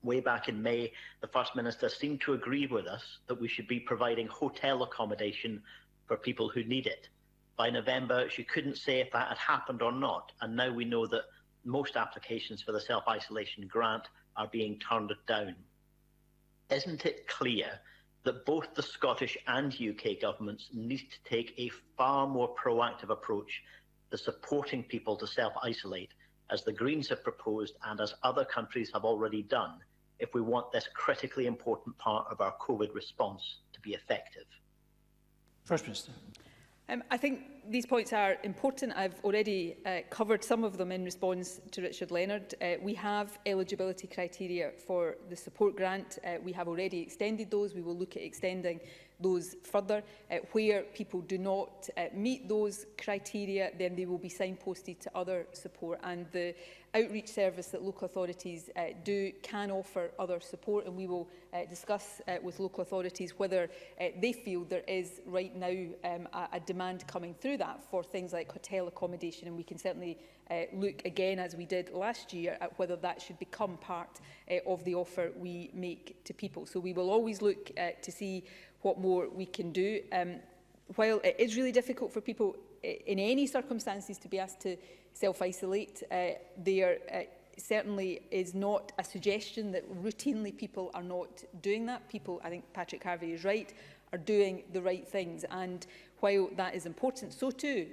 Way back in May, the First Minister seemed to agree with us that we should be providing hotel accommodation for people who need it. By November, she couldn't say if that had happened or not, and now we know that most applications for the self-isolation grant are being turned down. Isn't it clear that both the Scottish and UK governments need to take a far more proactive approach to supporting people to self-isolate, as the Greens have proposed and as other countries have already done, if we want this critically important part of our COVID response to be effective. First Minister. I think these points are important. I've already covered some of them in response to Richard Leonard. We have eligibility criteria for the support grant. We have already extended those. We will look at extending those further. Where people do not meet those criteria, then they will be signposted to other support. And the outreach service that local authorities can offer other support, and we will discuss with local authorities whether they feel there is right now a demand coming through that for things like hotel accommodation, and we can certainly look again, as we did last year, at whether that should become part of the offer we make to people. So we will always look to see what more we can do. While it is really difficult for people in any circumstances to be asked to self-isolate, there certainly is not a suggestion that routinely people are not doing that. People, I think Patrick Harvey is right, are doing the right things. And while that is important, so too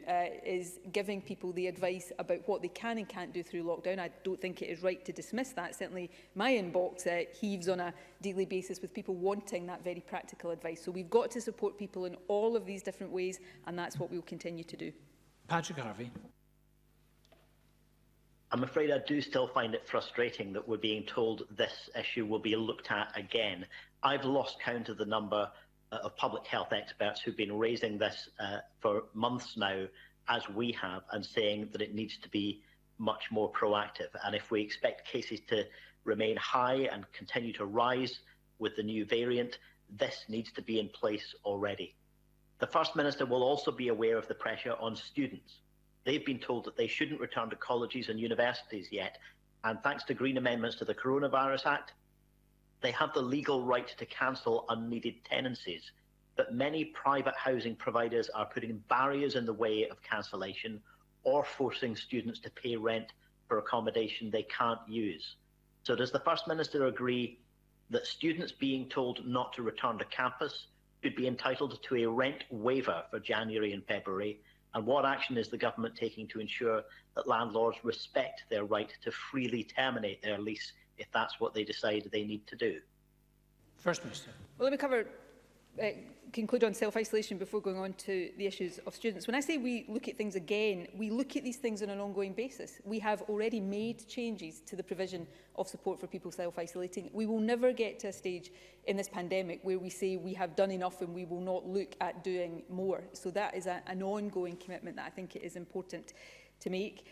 is giving people the advice about what they can and can't do through lockdown. I don't think it is right to dismiss that. Certainly my inbox heaves on a daily basis with people wanting that very practical advice. So we've got to support people in all of these different ways, and that's what we'll continue to do. Patrick Harvey. I'm afraid I do still find it frustrating that we're being told this issue will be looked at again. I've lost count of the number of public health experts who've been raising this for months now, as we have, and saying that it needs to be much more proactive. And if we expect cases to remain high and continue to rise with the new variant, this needs to be in place already. The First Minister will also be aware of the pressure on students. They've been told that they shouldn't return to colleges and universities yet, and thanks to Green amendments to the Coronavirus Act, they have the legal right to cancel unneeded tenancies. But many private housing providers are putting barriers in the way of cancellation or forcing students to pay rent for accommodation they can't use. So does the First Minister agree that students being told not to return to campus should be entitled to a rent waiver for January and February? And what action is the government taking to ensure that landlords respect their right to freely terminate their lease if that's what they decide they need to do? First Minister. Well, let me conclude on self-isolation before going on to the issues of students. When I say we look at things again, we look at these things on an ongoing basis. We have already made changes to the provision of support for people self-isolating. We will never get to a stage in this pandemic where we say we have done enough and we will not look at doing more. So that is an ongoing commitment that I think it is important to make.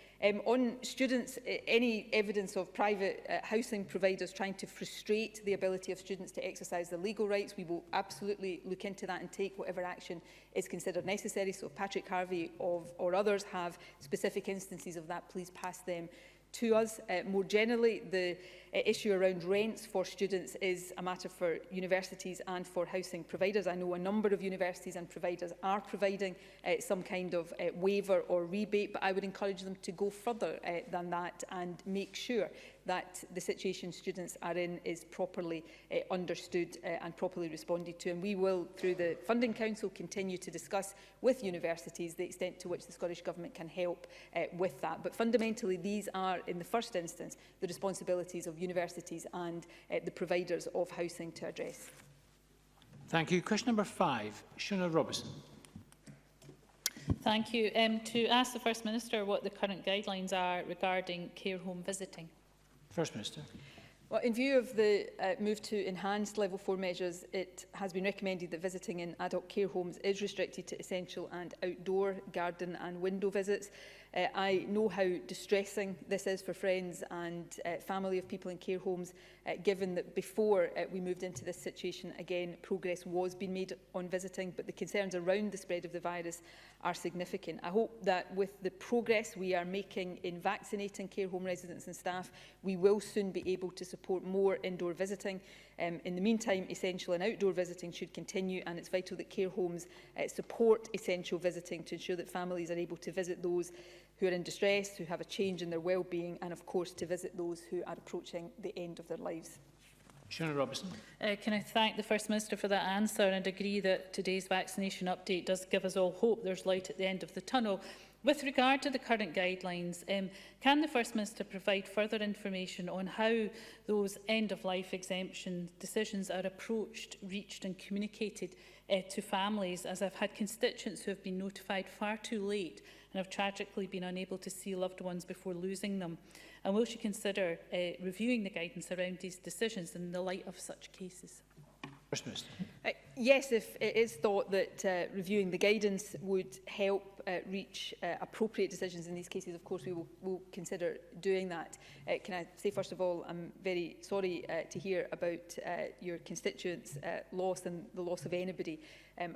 On students, any evidence of private housing providers trying to frustrate the ability of students to exercise their legal rights, we will absolutely look into that and take whatever action is considered necessary. So if Patrick Harvey or others have specific instances of that, please pass them to us. More generally, the issue around rents for students is a matter for universities and for housing providers. I know a number of universities and providers are providing some kind of waiver or rebate, but I would encourage them to go further than that and make sure that the situation students are in is properly understood and properly responded to. And we will, through the Funding Council, continue to discuss with universities the extent to which the Scottish Government can help with that. But fundamentally, these are, in the first instance, the responsibilities of universities and the providers of housing to address. Thank you. Question number 5, Shona Robertson. Thank you. To ask the First Minister what the current guidelines are regarding care home visiting. First Minister. Well, in view of the move to enhanced Level 4 measures, it has been recommended that visiting in adult care homes is restricted to essential and outdoor garden and window visits. I know how distressing this is for friends and family of people in care homes, given that before we moved into this situation, again, progress was being made on visiting, but the concerns around the spread of the virus are significant. I hope that with the progress we are making in vaccinating care home residents and staff, we will soon be able to support more indoor visiting. In the meantime, essential and outdoor visiting should continue, and it's vital that care homes support essential visiting to ensure that families are able to visit those who are in distress, who have a change in their well-being, and of course to visit those who are approaching the end of their lives. Shona Robertson. Can I thank the First Minister for that answer and agree that today's vaccination update does give us all hope there's light at the end of the tunnel. With regard to the current guidelines, can the First Minister provide further information on how those end-of-life exemption decisions are approached, reached and communicated to families, as I've had constituents who have been notified far too late and have tragically been unable to see loved ones before losing them? And will she consider reviewing the guidance around these decisions in the light of such cases? First Minister. Yes, if it is thought that reviewing the guidance would help reach appropriate decisions in these cases, of course we will consider doing that. Can I say first of all, I'm very sorry to hear about your constituents' loss and the loss of anybody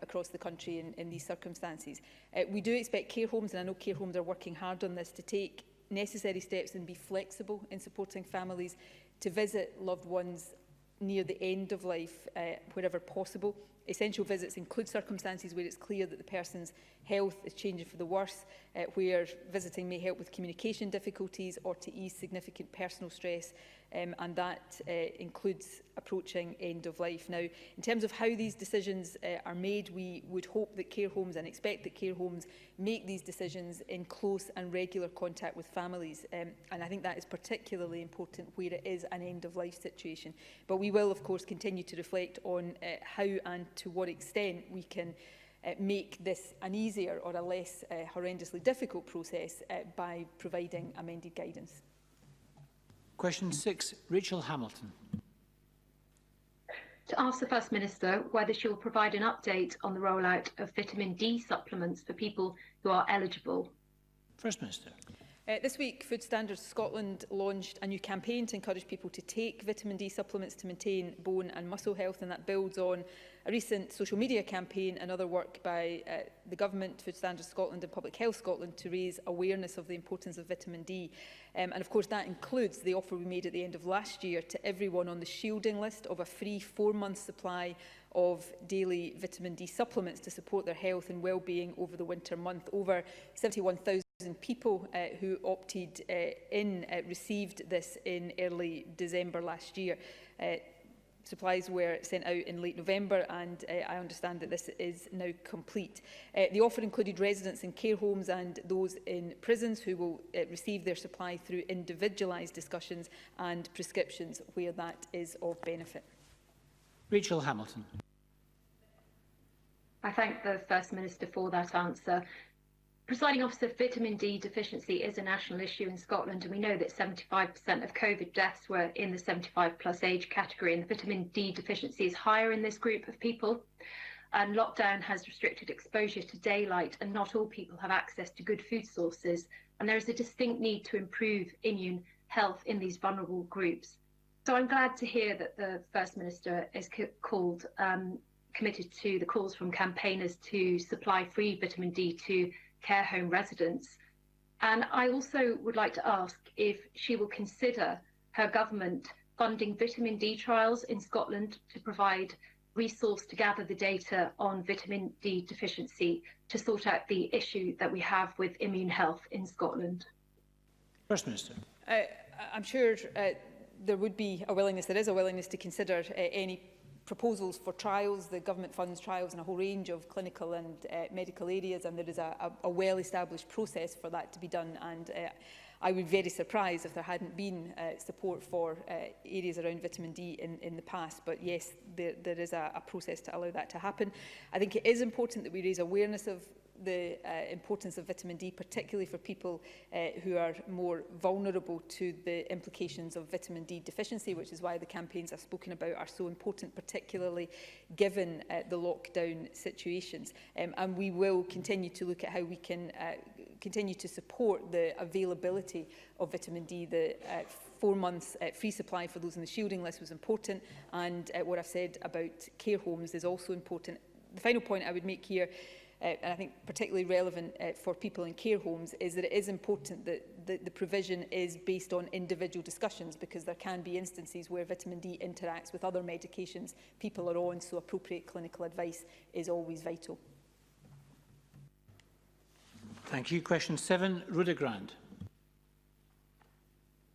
across the country in these circumstances. We do expect care homes, and I know care homes are working hard on this, to take necessary steps and be flexible in supporting families to visit loved ones near the end of life wherever possible. Essential visits include circumstances where it's clear that the person's health is changing for the worse, where visiting may help with communication difficulties or to ease significant personal stress, and that includes approaching end of life. Now, in terms of how these decisions are made, we would hope that care homes and expect that care homes make these decisions in close and regular contact with families, and I think that is particularly important where it is an end of life situation. But we will, of course, continue to reflect on how and to what extent we can make this an easier or a less horrendously difficult process by providing amended guidance. Question 6, Rachel Hamilton. To ask the First Minister whether she will provide an update on the rollout of vitamin D supplements for people who are eligible. First Minister. This week, Food Standards Scotland launched a new campaign to encourage people to take vitamin D supplements to maintain bone and muscle health, and that builds on a recent social media campaign and other work by the Government, Food Standards Scotland and Public Health Scotland to raise awareness of the importance of vitamin D. And of course that includes the offer we made at the end of last year to everyone on the shielding list of a free 4-month supply of daily vitamin D supplements to support their health and well-being over the winter month. Over 71,000 people who opted in received this in early December last year. Supplies were sent out in late November, and I understand that this is now complete. The offer included residents in care homes and those in prisons who will receive their supply through individualised discussions and prescriptions where that is of benefit. Rachel Hamilton. I thank the First Minister for that answer. Presiding Officer, vitamin D deficiency is a national issue in Scotland, and we know that 75% of COVID deaths were in the 75+ age category, and the vitamin D deficiency is higher in this group of people. And lockdown has restricted exposure to daylight, and not all people have access to good food sources, and there is a distinct need to improve immune health in these vulnerable groups. So I'm glad to hear that the First Minister is committed to the calls from campaigners to supply free vitamin D to care home residents. And I also would like to ask if she will consider her government funding vitamin D trials in Scotland to provide resource to gather the data on vitamin D deficiency to sort out the issue that we have with immune health in Scotland. First Minister. I'm sure there would be a willingness, there is a willingness to consider any proposals for trials. The government funds trials in a whole range of clinical and medical areas, and there is a well-established process for that to be done, and I would be very surprised if there hadn't been support for areas around vitamin D in the past. But yes, there is a process to allow that to happen. I think it is important that we raise awareness of the importance of vitamin D, particularly for people who are more vulnerable to the implications of vitamin D deficiency, which is why the campaigns I've spoken about are so important, particularly given the lockdown situations. And we will continue to look at how we can continue to support the availability of vitamin D. The 4 months free supply for those on the shielding list was important, and what I've said about care homes is also important. The final point I would make here, and I think particularly relevant for people in care homes, is that it is important that the provision is based on individual discussions, because there can be instances where vitamin D interacts with other medications people are on, so appropriate clinical advice is always vital. Thank you. Question 7, Rhoda Grant.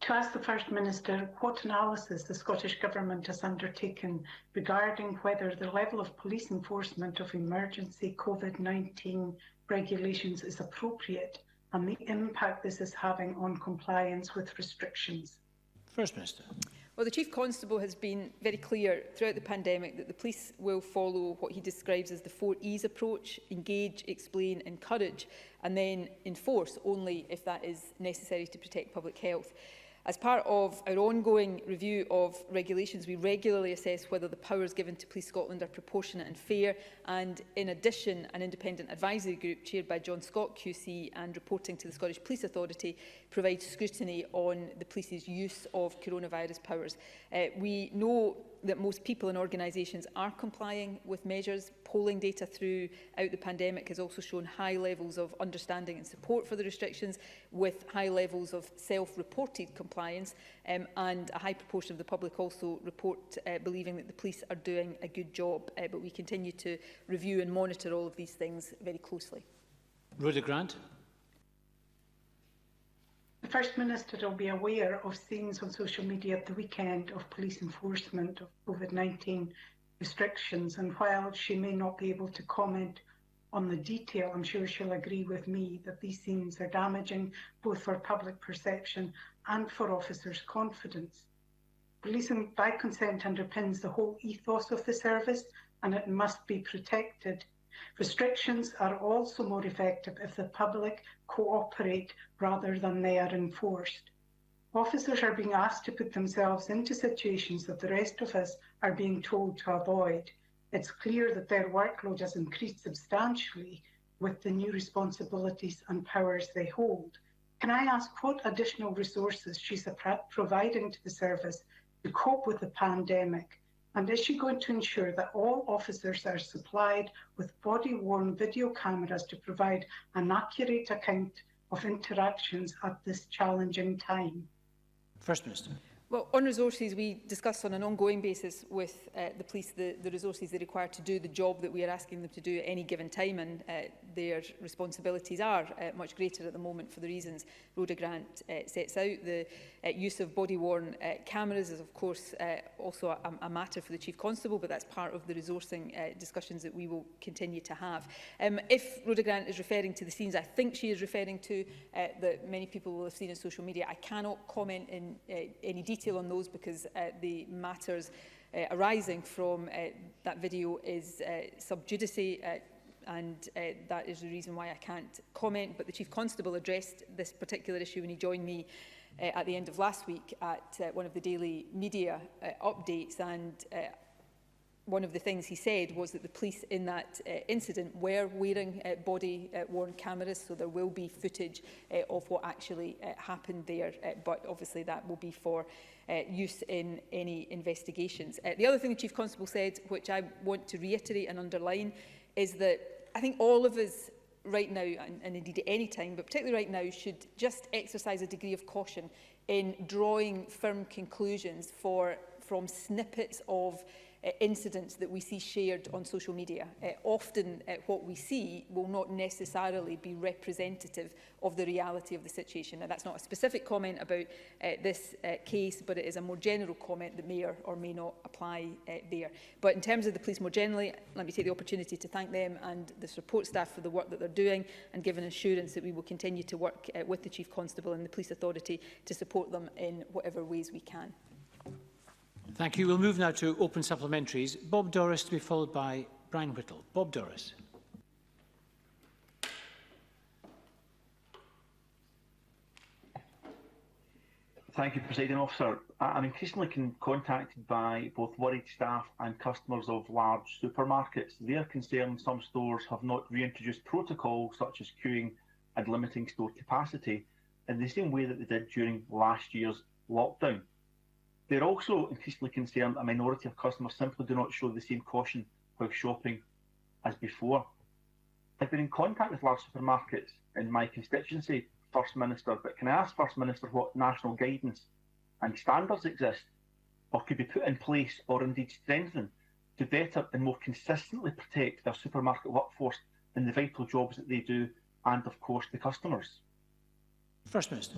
To ask the First Minister what analysis the Scottish Government has undertaken regarding whether the level of police enforcement of emergency COVID-19 regulations is appropriate and the impact this is having on compliance with restrictions? First Minister. Well, the Chief Constable has been very clear throughout the pandemic that the police will follow what he describes as the 4 E's approach: engage, explain, encourage, and then enforce only if that is necessary to protect public health. As part of our ongoing review of regulations, we regularly assess whether the powers given to Police Scotland are proportionate and fair, and in addition, an independent advisory group chaired by John Scott QC and reporting to the Scottish Police Authority provides scrutiny on the police's use of coronavirus powers. We know that most people and organisations are complying with measures. Polling data throughout the pandemic has also shown high levels of understanding and support for the restrictions, with high levels of self-reported compliance, and a high proportion of the public also report believing that the police are doing a good job. But we continue to review and monitor all of these things very closely. Rhoda Grant. The First Minister will be aware of scenes on social media at the weekend of police enforcement of COVID-19 restrictions, and while she may not be able to comment on the detail, I'm sure she'll agree with me that these scenes are damaging both for public perception and for officers' confidence. Policing by consent underpins the whole ethos of the service, and it must be protected. Restrictions are also more effective if the public cooperate rather than they are enforced. Officers are being asked to put themselves into situations that the rest of us are being told to avoid. It's clear that their workload has increased substantially with the new responsibilities and powers they hold. Can I ask what additional resources she's providing to the service to cope with the pandemic? And is she going to ensure that all officers are supplied with body-worn video cameras to provide an accurate account of interactions at this challenging time? First Minister. Well, on resources, we discuss on an ongoing basis with the police the resources they require to do the job that we are asking them to do at any given time, and their responsibilities are much greater at the moment for the reasons Rhoda Grant sets out. The use of body-worn cameras is, of course, also a matter for the Chief Constable, but that's part of the resourcing discussions that we will continue to have. If Rhoda Grant is referring to the scenes I think she is referring to, that many people will have seen on social media, I cannot comment in any detail on those because the matters arising from that video is sub judice, and that is the reason why I can't comment. But the Chief Constable addressed this particular issue when he joined me at the end of last week at one of the daily media updates, and one of the things he said was that the police in that incident were wearing body-worn cameras, so there will be footage of what actually happened there, but obviously that will be for use in any investigations. The other thing the Chief Constable said, which I want to reiterate and underline, is that I think all of us right now, and indeed at any time, but particularly right now, should just exercise a degree of caution in drawing firm conclusions from snippets of incidents that we see shared on social media. Often what we see will not necessarily be representative of the reality of the situation. Now, that's not a specific comment about this case, but it is a more general comment that may or may not apply there. But in terms of the police more generally, let me take the opportunity to thank them and the support staff for the work that they're doing, and give an assurance that we will continue to work with the Chief Constable and the Police Authority to support them in whatever ways we can. Thank you. We'll move now to open supplementaries. Bob Doris to be followed by Brian Whittle. Bob Doris. Thank you, Presiding Officer. I'm increasingly contacted by both worried staff and customers of large supermarkets. They are concerned some stores have not reintroduced protocols such as queuing and limiting store capacity in the same way that they did during last year's lockdown. They're also increasingly concerned a minority of customers simply do not show the same caution while shopping as before. I've been in contact with large supermarkets in my constituency, First Minister, but can I ask First Minister what national guidance and standards exist or could be put in place or indeed strengthened to better and more consistently protect their supermarket workforce in the vital jobs that they do and, of course, the customers? First Minister.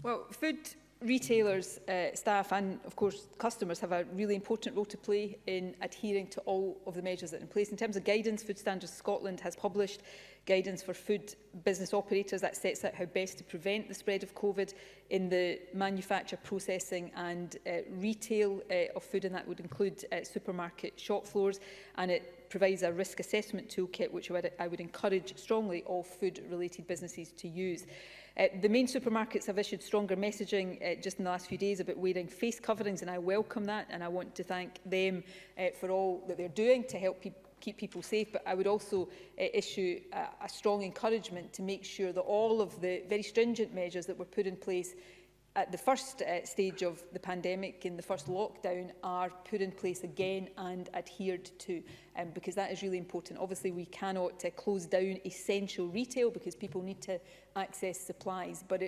Well, food Retailers, staff and, of course, customers have a really important role to play in adhering to all of the measures that are in place. In terms of guidance, Food Standards Scotland has published guidance for food business operators that sets out how best to prevent the spread of COVID in the manufacture, processing and retail of food, and that would include supermarket shop floors, and it provides a risk assessment toolkit which I would encourage strongly all food-related businesses to use. The main supermarkets have issued stronger messaging just in the last few days about wearing face coverings, and I welcome that, and I want to thank them for all that they're doing to help keep people safe. But I would also issue a strong encouragement to make sure that all of the very stringent measures that were put in place at the first stage of the pandemic, in the first lockdown, are put in place again and adhered to, because that is really important. Obviously, we cannot close down essential retail because people need to access supplies, but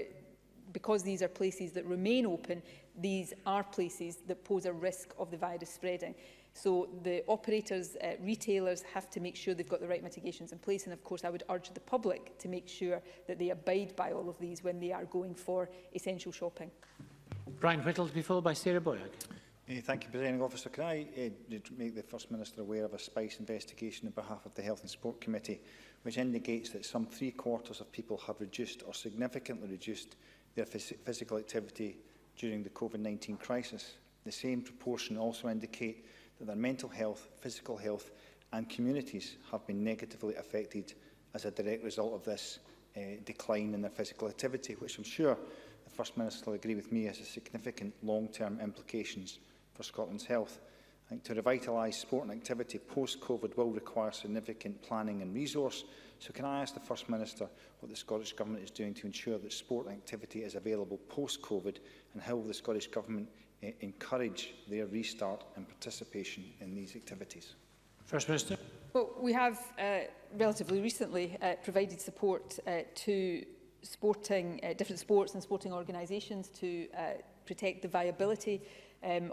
because these are places that remain open, these are places that pose a risk of the virus spreading. So the operators, retailers have to make sure they've got the right mitigations in place. And of course, I would urge the public to make sure that they abide by all of these when they are going for essential shopping. Brian Whittle to be followed by Sarah Boyack. Thank you, Presiding Officer. Can I make the First Minister aware of a SPICE investigation on behalf of the Health and Sport Committee, which indicates that some 3/4 of people have reduced or significantly reduced their physical activity during the COVID-19 crisis. The same proportion also indicate that their mental health, physical health and communities have been negatively affected as a direct result of this decline in their physical activity, which I'm sure the First Minister will agree with me has significant long-term implications for Scotland's health. I think to revitalise sport and activity post-COVID will require significant planning and resource. So can I ask the First Minister what the Scottish Government is doing to ensure that sport and activity is available post-COVID, and how will the Scottish Government encourage their restart and participation in these activities? First Minister. Well, we have relatively recently provided support to different sports and sporting organisations to protect the viability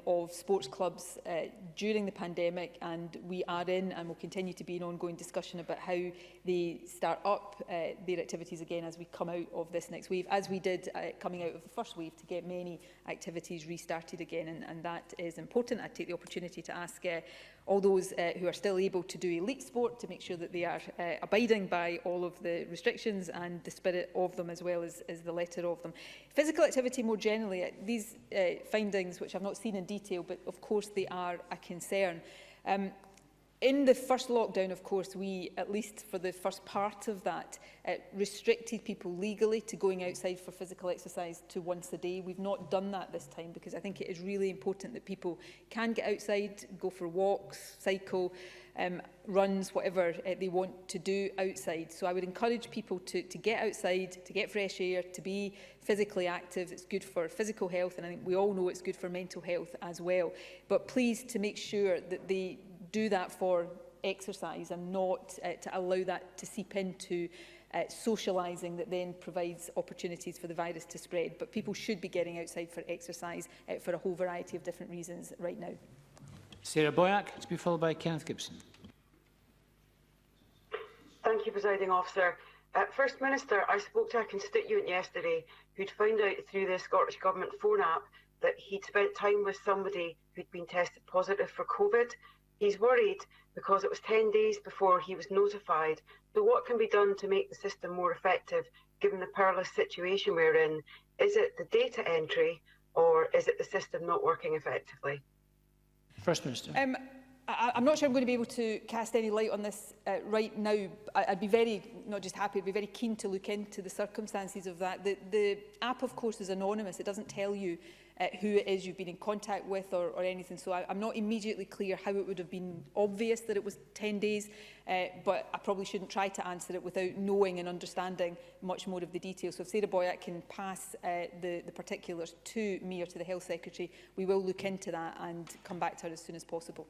of sports clubs during the pandemic, and we are in and will continue to be in ongoing discussion about how they start up their activities again as we come out of this next wave, as we did coming out of the first wave, to get many activities restarted again, and that is important. I take the opportunity to ask all those who are still able to do elite sport to make sure that they are abiding by all of the restrictions and the spirit of them, as well as the letter of them. Physical activity more generally, these findings, which I've not seen in detail, but of course they are a concern. In the first lockdown, of course, we, at least for the first part of that, restricted people legally to going outside for physical exercise to once a day. We've not done that this time because I think it is really important that people can get outside, go for walks, cycle, runs, whatever they want to do outside. So I would encourage people to get outside, to get fresh air, to be physically active. It's good for physical health, and I think we all know it's good for mental health as well. But please, to make sure that they do that for exercise and not to allow that to seep into socialising that then provides opportunities for the virus to spread. But people should be getting outside for exercise for a whole variety of different reasons right now. Sarah Boyack to be followed by Kenneth Gibson. Thank you, Presiding Officer. First Minister, I spoke to a constituent yesterday who'd found out through the Scottish Government phone app that he'd spent time with somebody who'd been tested positive for COVID. He's worried because it was 10 days before he was notified. So what can be done to make the system more effective, given the perilous situation we're in? Is it the data entry, or is it the system not working effectively? First Minister. I'm not sure I'm going to be able to cast any light on this right now. I'd be very, not just happy, I'd be very keen to look into the circumstances of that. The app, of course, is anonymous. It doesn't tell you who it is you've been in contact with or anything. So I'm not immediately clear how it would have been obvious that it was 10 days, but I probably shouldn't try to answer it without knowing and understanding much more of the details. So if Sarah Boyack can pass the particulars to me or to the Health Secretary, we will look into that and come back to her as soon as possible.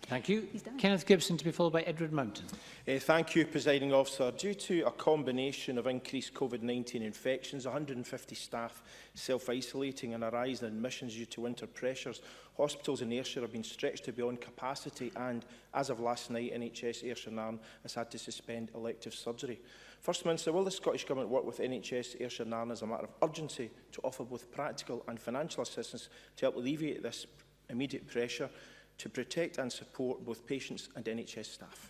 Thank you. Kenneth Gibson to be followed by Edward Mountain. Thank you, Presiding Officer. Due to a combination of increased COVID-19 infections, 150 staff self-isolating and a rise in admissions due to winter pressures, hospitals in Ayrshire have been stretched to beyond capacity and, as of last night, NHS Ayrshire Nairn has had to suspend elective surgery. First Minister, will the Scottish Government work with NHS Ayrshire Nairn as a matter of urgency to offer both practical and financial assistance to help alleviate this immediate pressure to protect and support both patients and NHS staff?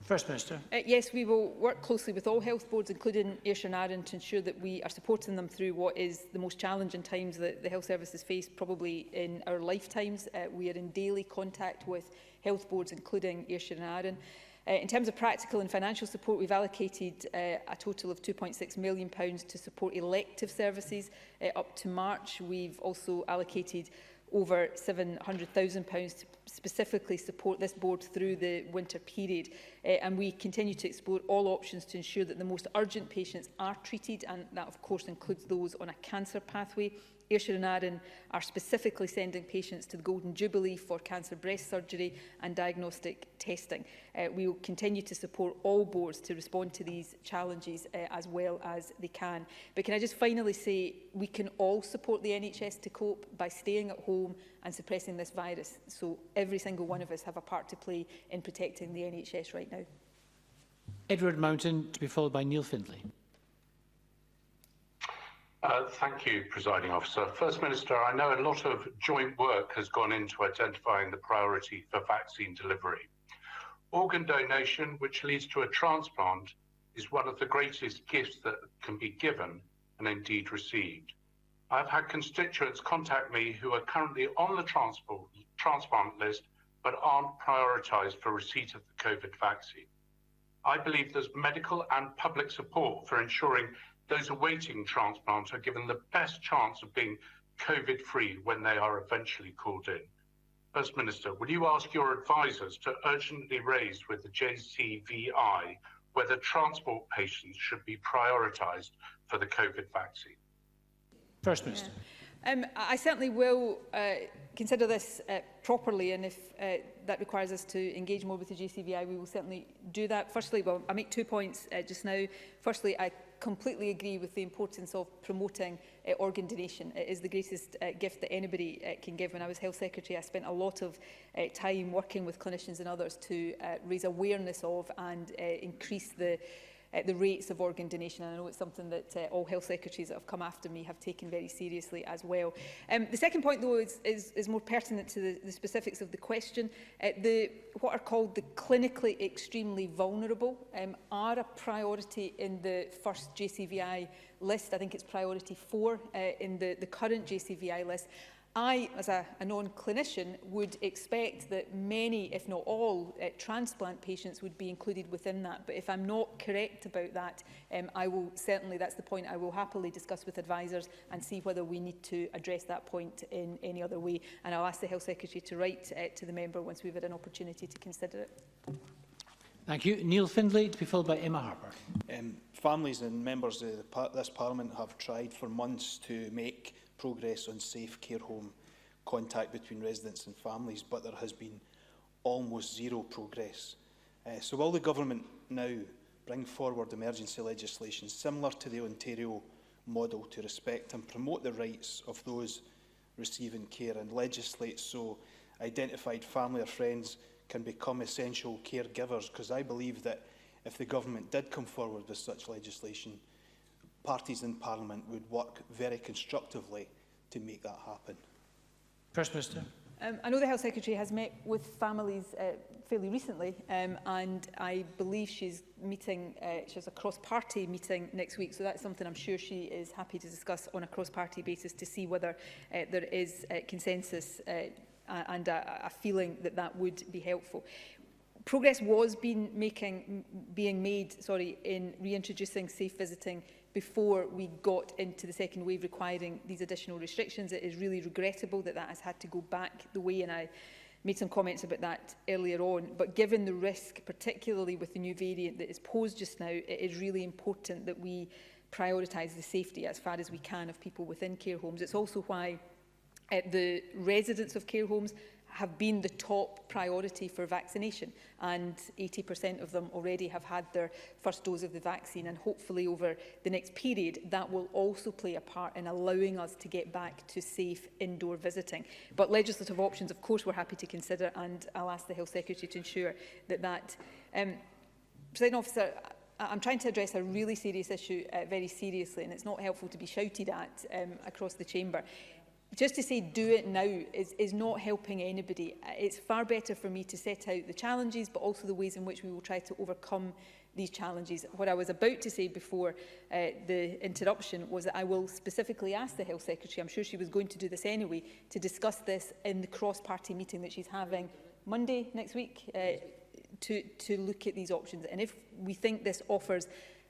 First Minister. Yes, we will work closely with all health boards, including Ayrshire Nairn, to ensure that we are supporting them through what is the most challenging times that the health service has faced probably in our lifetimes. We are in daily contact with health boards, including Ayrshire Nairn. In terms of practical and financial support, we've allocated a total of £2.6 million to support elective services up to March. We've also allocated over £700,000 to specifically support this board through the winter period. And we continue to explore all options to ensure that the most urgent patients are treated, and that of course includes those on a cancer pathway. Ayrshire Nairn are specifically sending patients to the Golden Jubilee for cancer breast surgery and diagnostic testing. We will continue to support all boards to respond to these challenges as well as they can. But can I just finally say we can all support the NHS to cope by staying at home and suppressing this virus. So every single one of us have a part to play in protecting the NHS right now. Edward Mountain to be followed by Neil Findlay. Thank you, Presiding Officer. First Minister, I know a lot of joint work has gone into identifying the priority for vaccine delivery. Organ donation, which leads to a transplant, is one of the greatest gifts that can be given and indeed received. I've had constituents contact me who are currently on the transplant list but aren't prioritised for receipt of the COVID vaccine. I believe there's medical and public support for ensuring those awaiting transplant are given the best chance of being COVID-free when they are eventually called in. First Minister, will you ask your advisors to urgently raise with the JCVI whether transport patients should be prioritised for the COVID vaccine? First Minister. I certainly will consider this properly, and if that requires us to engage more with the JCVI, we will certainly do that. Firstly, well, I make 2 points just now. Firstly, I completely agree with the importance of promoting organ donation. It is the greatest gift that anybody can give. When I was Health Secretary, I spent a lot of time working with clinicians and others to raise awareness of and increase the rates of organ donation, and I know it's something that all health secretaries that have come after me have taken very seriously as well. The second point, though, is more pertinent to the specifics of the question. What are called the clinically extremely vulnerable are a priority in the first JCVI list. I think it's priority 4 in the current JCVI list. I, as a non-clinician, would expect that many, if not all, transplant patients would be included within that. But if I'm not correct about that, I will certainly, that's the point I will happily discuss with advisors and see whether we need to address that point in any other way. And I'll ask the Health Secretary to write to the member once we've had an opportunity to consider it. Thank you. Neil Findlay to be followed by Emma Harper. Families and members of this Parliament have tried for months to make progress on safe care home contact between residents and families, but there has been almost zero progress. So will the Government now bring forward emergency legislation similar to the Ontario model to respect and promote the rights of those receiving care, and legislate so identified family or friends can become essential caregivers? Because I believe that if the Government did come forward with such legislation, parties in Parliament would work very constructively to make that happen. First Minister. I know the Health Secretary has met with families fairly recently, and I believe she's meeting, she has a cross-party meeting next week, so that's something I'm sure she is happy to discuss on a cross-party basis to see whether there is consensus and a feeling that that would be helpful. Progress was being made in reintroducing safe visiting before we got into the second wave requiring these additional restrictions. It is really regrettable that that has had to go back the way, and I made some comments about that earlier on. But given the risk, particularly with the new variant that is posed just now, it is really important that we prioritise the safety as far as we can of people within care homes. It's also why The residents of care homes have been the top priority for vaccination, and 80% of them already have had their first dose of the vaccine, and hopefully over the next period that will also play a part in allowing us to get back to safe indoor visiting. But legislative options, of course, we're happy to consider, and I'll ask the Health Secretary to ensure that Presiding Officer, I'm trying to address a really serious issue very seriously, and it's not helpful to be shouted at across the chamber. Just to say do it now is not helping anybody. It's far better for me to set out the challenges, but also the ways in which we will try to overcome these challenges. What I was about to say before the interruption was that I will specifically ask the Health Secretary, I'm sure she was going to do this anyway, to discuss this in the cross-party meeting that she's having Monday next week to look at these options. And if we think this offers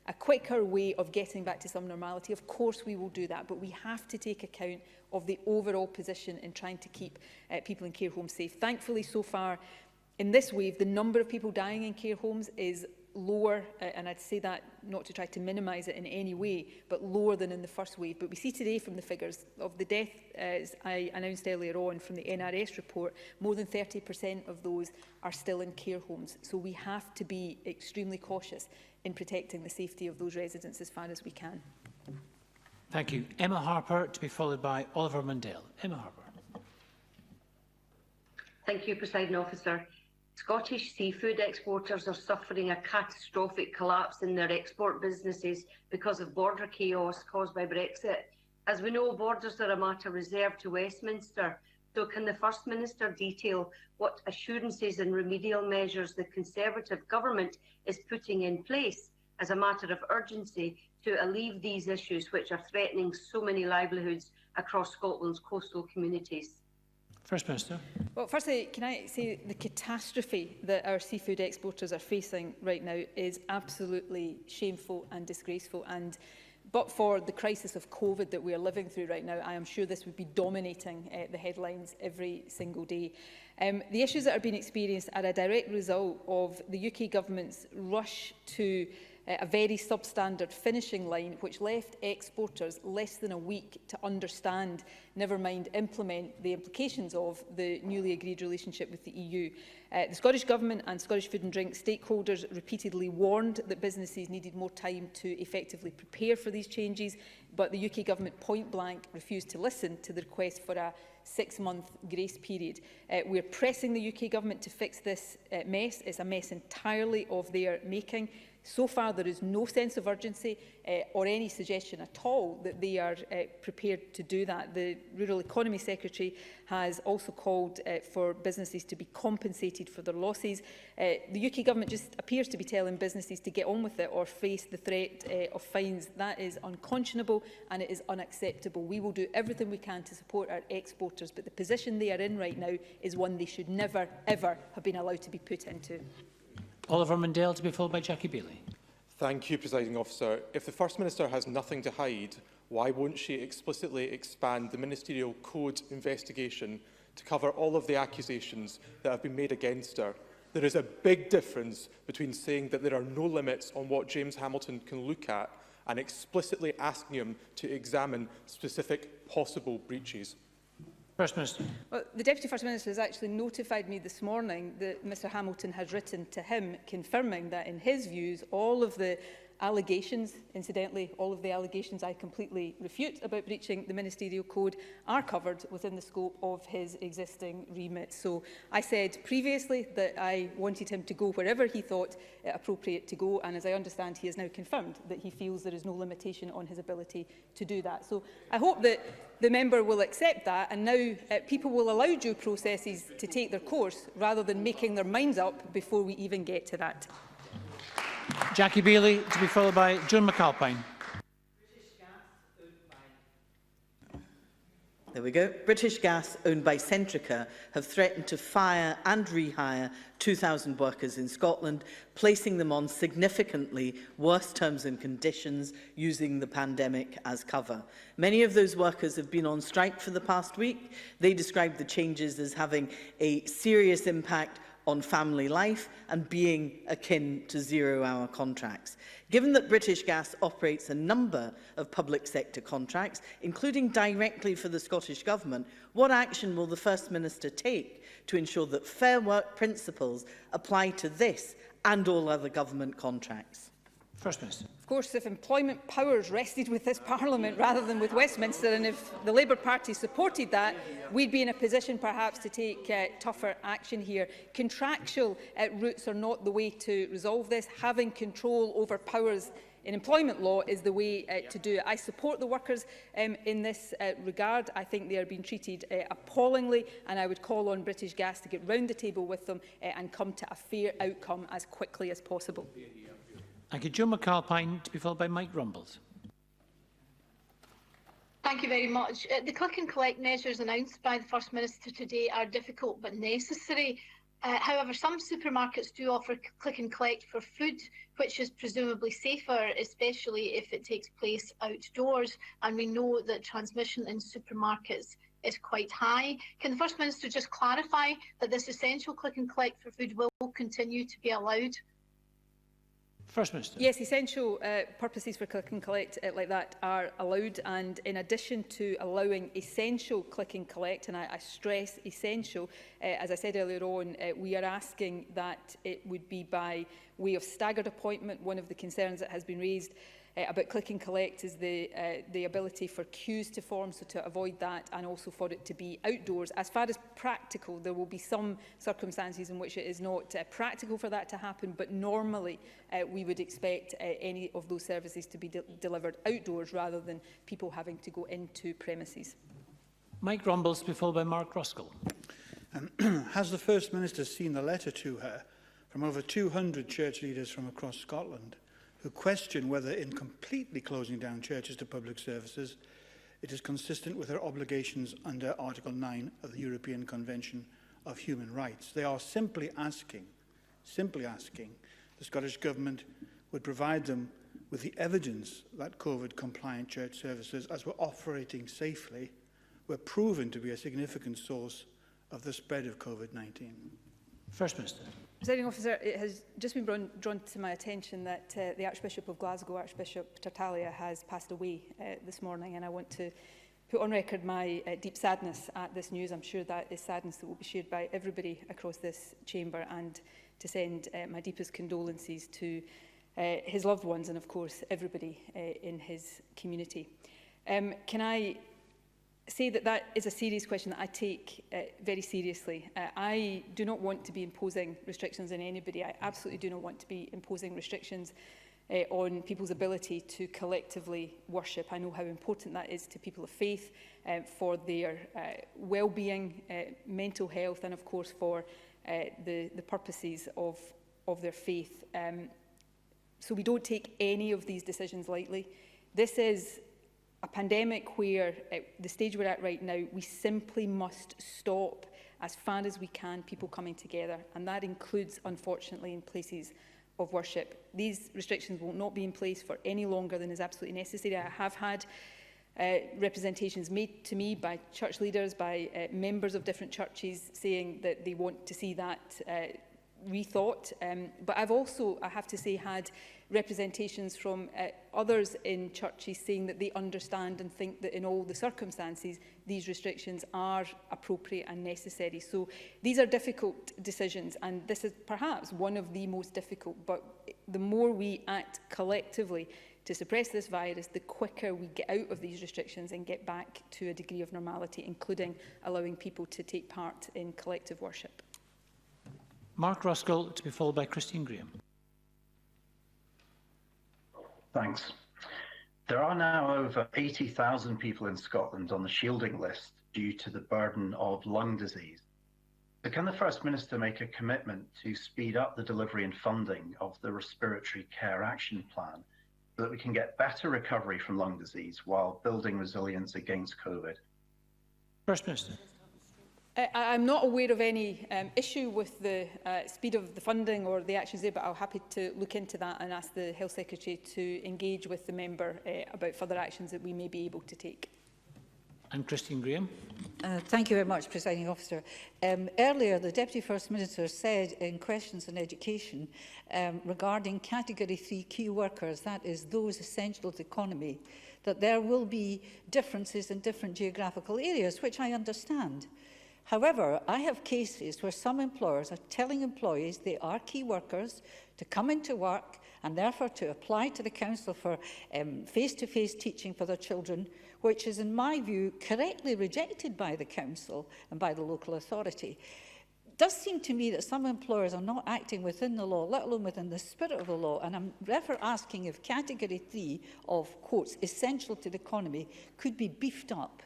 a quicker way of getting back to some normality, of course we will do that, but we have to take account of the overall position in trying to keep people in care homes safe. Thankfully, so far in this wave, the number of people dying in care homes is lower, and I'd say that not to try to minimise it in any way, but lower than in the first wave. But we see today from the figures of the death, as I announced earlier on from the NRS report, more than 30% of those are still in care homes. So we have to be extremely cautious in protecting the safety of those residents as far as we can. Thank you. Emma Harper, to be followed by Oliver Mundell. Emma Harper. Thank you, Presiding Officer. Scottish seafood exporters are suffering a catastrophic collapse in their export businesses because of border chaos caused by Brexit. As we know, borders are a matter reserved to Westminster. So can the First Minister detail what assurances and remedial measures the Conservative government is putting in place as a matter of urgency to alleviate these issues which are threatening so many livelihoods across Scotland's coastal communities? First Minister. Well, firstly, can I say the catastrophe that our seafood exporters are facing right now is absolutely shameful and disgraceful. And but for the crisis of COVID that we are living through right now, I am sure this would be dominating the headlines every single day. The issues that are being experienced are a direct result of the UK government's rush to a very substandard finishing line, which left exporters less than a week to understand, never mind implement, the implications of the newly agreed relationship with the EU. The Scottish Government and Scottish Food and Drink stakeholders repeatedly warned that businesses needed more time to effectively prepare for these changes, but the UK Government point blank refused to listen to the request for a 6-month grace period. We're pressing the UK Government to fix this mess. It's a mess entirely of their making. So far, there is no sense of urgency or any suggestion at all that they are prepared to do that. The Rural Economy Secretary has also called for businesses to be compensated for their losses. The UK Government just appears to be telling businesses to get on with it or face the threat of fines. That is unconscionable and it is unacceptable. We will do everything we can to support our exporters, but the position they are in right now is one they should never, ever have been allowed to be put into. Oliver Mundell, to be followed by Jackie Bailey. Thank you, Presiding Officer. If the First Minister has nothing to hide, why won't she explicitly expand the Ministerial Code investigation to cover all of the accusations that have been made against her? There is a big difference between saying that there are no limits on what James Hamilton can look at and explicitly asking him to examine specific possible breaches. First Minister. Well, the Deputy First Minister has actually notified me this morning that Mr Hamilton has written to him confirming that in his views all of the allegations, incidentally all of the allegations I completely refute about breaching the Ministerial Code, are covered within the scope of his existing remit. So I said previously that I wanted him to go wherever he thought it appropriate to go, and as I understand he has now confirmed that he feels there is no limitation on his ability to do that. So I hope that the member will accept that, and now people will allow due processes to take their course rather than making their minds up before we even get to that. Jackie Bailey, to be followed by Joan McAlpine. There we go. British Gas, owned by Centrica, have threatened to fire and rehire 2,000 workers in Scotland, placing them on significantly worse terms and conditions using the pandemic as cover. Many of those workers have been on strike for the past week. They described the changes as having a serious impact on family life and being akin to zero-hour contracts. Given that British Gas operates a number of public sector contracts, including directly for the Scottish Government, what action will the First Minister take to ensure that fair work principles apply to this and all other government contracts? First Minister. Of course, if employment powers rested with this Parliament rather than with Westminster, and if the Labour Party supported that, we'd be in a position perhaps to take tougher action here. Contractual routes are not the way to resolve this. Having control over powers in employment law is the way to do it. I support the workers in this regard. I think they are being treated appallingly, and I would call on British Gas to get round the table with them and come to a fair outcome as quickly as possible. Thank you. Joe McAlpine, to be followed by Mike Rumbles. Thank you very much. The click and collect measures announced by the First Minister today are difficult but necessary. However, some supermarkets do offer click and collect for food, which is presumably safer, especially if it takes place outdoors. And we know that transmission in supermarkets is quite high. Can the First Minister just clarify that this essential click and collect for food will continue to be allowed? First Minister. Yes, essential purposes for click and collect like that are allowed, and in addition to allowing essential click and collect, and I stress essential, as I said earlier on, we are asking that it would be by way of staggered appointment. One of the concerns that has been raised about click and collect is the ability for queues to form, so to avoid that, and also for it to be outdoors. As far as practical, there will be some circumstances in which it is not practical for that to happen, but normally we would expect any of those services to be delivered outdoors rather than people having to go into premises. Mike Rumbles, to be followed by Mark Ruskell. Has the First Minister seen the letter to her from over 200 church leaders from across Scotland who question whether, in completely closing down churches to public services, it is consistent with her obligations under Article 9 of the European Convention of Human Rights? They are simply asking the Scottish Government would provide them with the evidence that COVID-compliant church services, as we're operating safely, were proven to be a significant source of the spread of COVID-19. First Minister. Presiding Officer, it has just been drawn to my attention that the Archbishop of Glasgow, Archbishop Tartaglia, has passed away this morning, and I want to put on record my deep sadness at this news. I'm sure that is sadness that will be shared by everybody across this chamber, and to send my deepest condolences to his loved ones and, of course, everybody in his community. Can I say that that is a serious question that I take very seriously. I do not want to be imposing restrictions on anybody. I absolutely do not want to be imposing restrictions on people's ability to collectively worship. I know how important that is to people of faith, for their well-being, mental health, and of course for the purposes of their faith. So we don't take any of these decisions lightly. This is a pandemic where, at the stage we're at right now, we simply must stop as far as we can people coming together, and that includes, unfortunately, in places of worship. These restrictions will not be in place for any longer than is absolutely necessary. I have had representations made to me by church leaders, by members of different churches, saying that they want to see that rethought. But I've also, I have to say, had representations from others in churches saying that they understand and think that in all the circumstances these restrictions are appropriate and necessary. So these are difficult decisions, and this is perhaps one of the most difficult, but the more we act collectively to suppress this virus, the quicker we get out of these restrictions and get back to a degree of normality, including allowing people to take part in collective worship. Mark Ruskell, to be followed by Christine Graham. Thanks. There are now over 80,000 people in Scotland on the shielding list due to the burden of lung disease. So can the First Minister make a commitment to speed up the delivery and funding of the Respiratory Care Action Plan so that we can get better recovery from lung disease while building resilience against COVID? First Minister. I'm not aware of any issue with the speed of the funding or the actions there, but I'm happy to look into that and ask the Health Secretary to engage with the member about further actions that we may be able to take. And Christine Graham. Thank you very much, Presiding Officer. Earlier, the Deputy First Minister said in questions on education regarding Category 3 key workers, that is those essential to the economy, that there will be differences in different geographical areas, which I understand. However, I have cases where some employers are telling employees they are key workers to come into work and therefore to apply to the council for face-to-face teaching for their children, which is, in my view, correctly rejected by the council and by the local authority. It does seem to me that some employers are not acting within the law, let alone within the spirit of the law, and I'm therefore asking if Category 3 of, quotes, essential to the economy could be beefed up.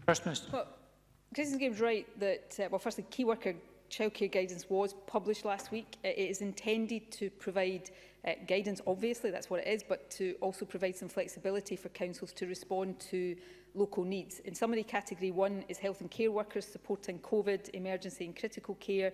First Minister. Well, Christine Graham's right that, well, firstly, key worker childcare guidance was published last week. It is intended to provide guidance, obviously, that's what it is, but to also provide some flexibility for councils to respond to local needs. In summary, Category 1 is health and care workers supporting COVID, emergency and critical care,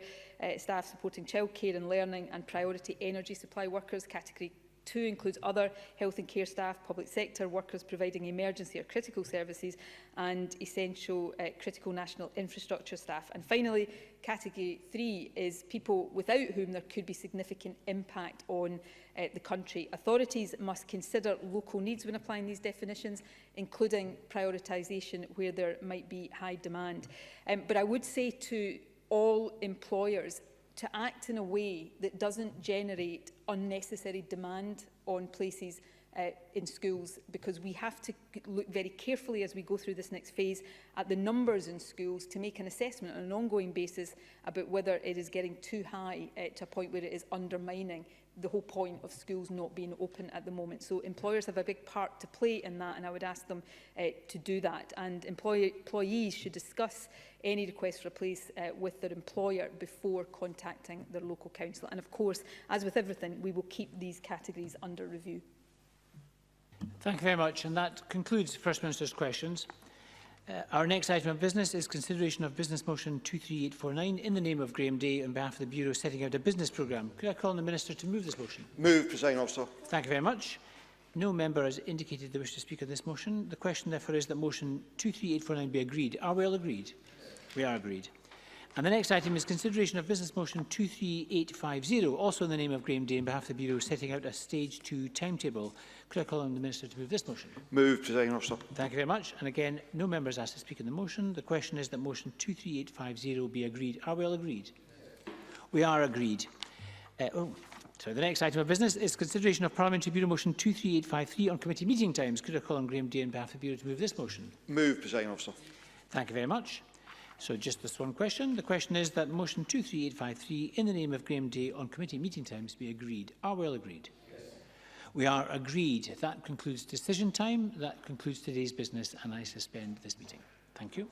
staff supporting childcare and learning, and priority energy supply workers. Category 2 includes other health and care staff, public sector workers providing emergency or critical services, and essential critical national infrastructure staff. And finally, Category 3 is people without whom there could be significant impact on the country. Authorities must consider local needs when applying these definitions, including prioritisation where there might be high demand. But I would say to all employers to act in a way that doesn't generate unnecessary demand on places in schools, because we have to look very carefully as we go through this next phase at the numbers in schools to make an assessment on an ongoing basis about whether it is getting too high to a point where it is undermining the whole point of schools not being open at the moment. So employers have a big part to play in that, and I would ask them to do that. And employees should discuss any request for a place with their employer before contacting their local council. And of course, as with everything, we will keep these categories under review. Thank you very much. And that concludes the First Minister's questions. Our next item of business is consideration of Business Motion 23849 in the name of Graham Day on behalf of the Bureau setting out a business programme. Could I call on the Minister to move this motion? Move, Presiding Officer. Thank you very much. No member has indicated they wish to speak on this motion. The question, therefore, is that motion 23849 be agreed. Are we all agreed? We are agreed. And the next item is consideration of Business Motion 23850, also in the name of Graham Day on behalf of the Bureau setting out a Stage 2 timetable. Could I call on the Minister to move this motion? Move, Presiding Officer. Thank you very much. And again, no members asked to speak on the motion. The question is that motion 23850 be agreed. Are we all agreed? We are agreed. The next item of business is consideration of Parliamentary Bureau Motion 23853 on committee meeting times. Could I call on Graham Day on behalf of the Bureau to move this motion? Move, Presiding Officer. Thank you very much. So just this one question. The question is that motion 23853 in the name of Graham Day on committee meeting times be agreed. Are we all agreed? Yes. We are agreed. That concludes decision time. That concludes today's business, and I suspend this meeting. Thank you.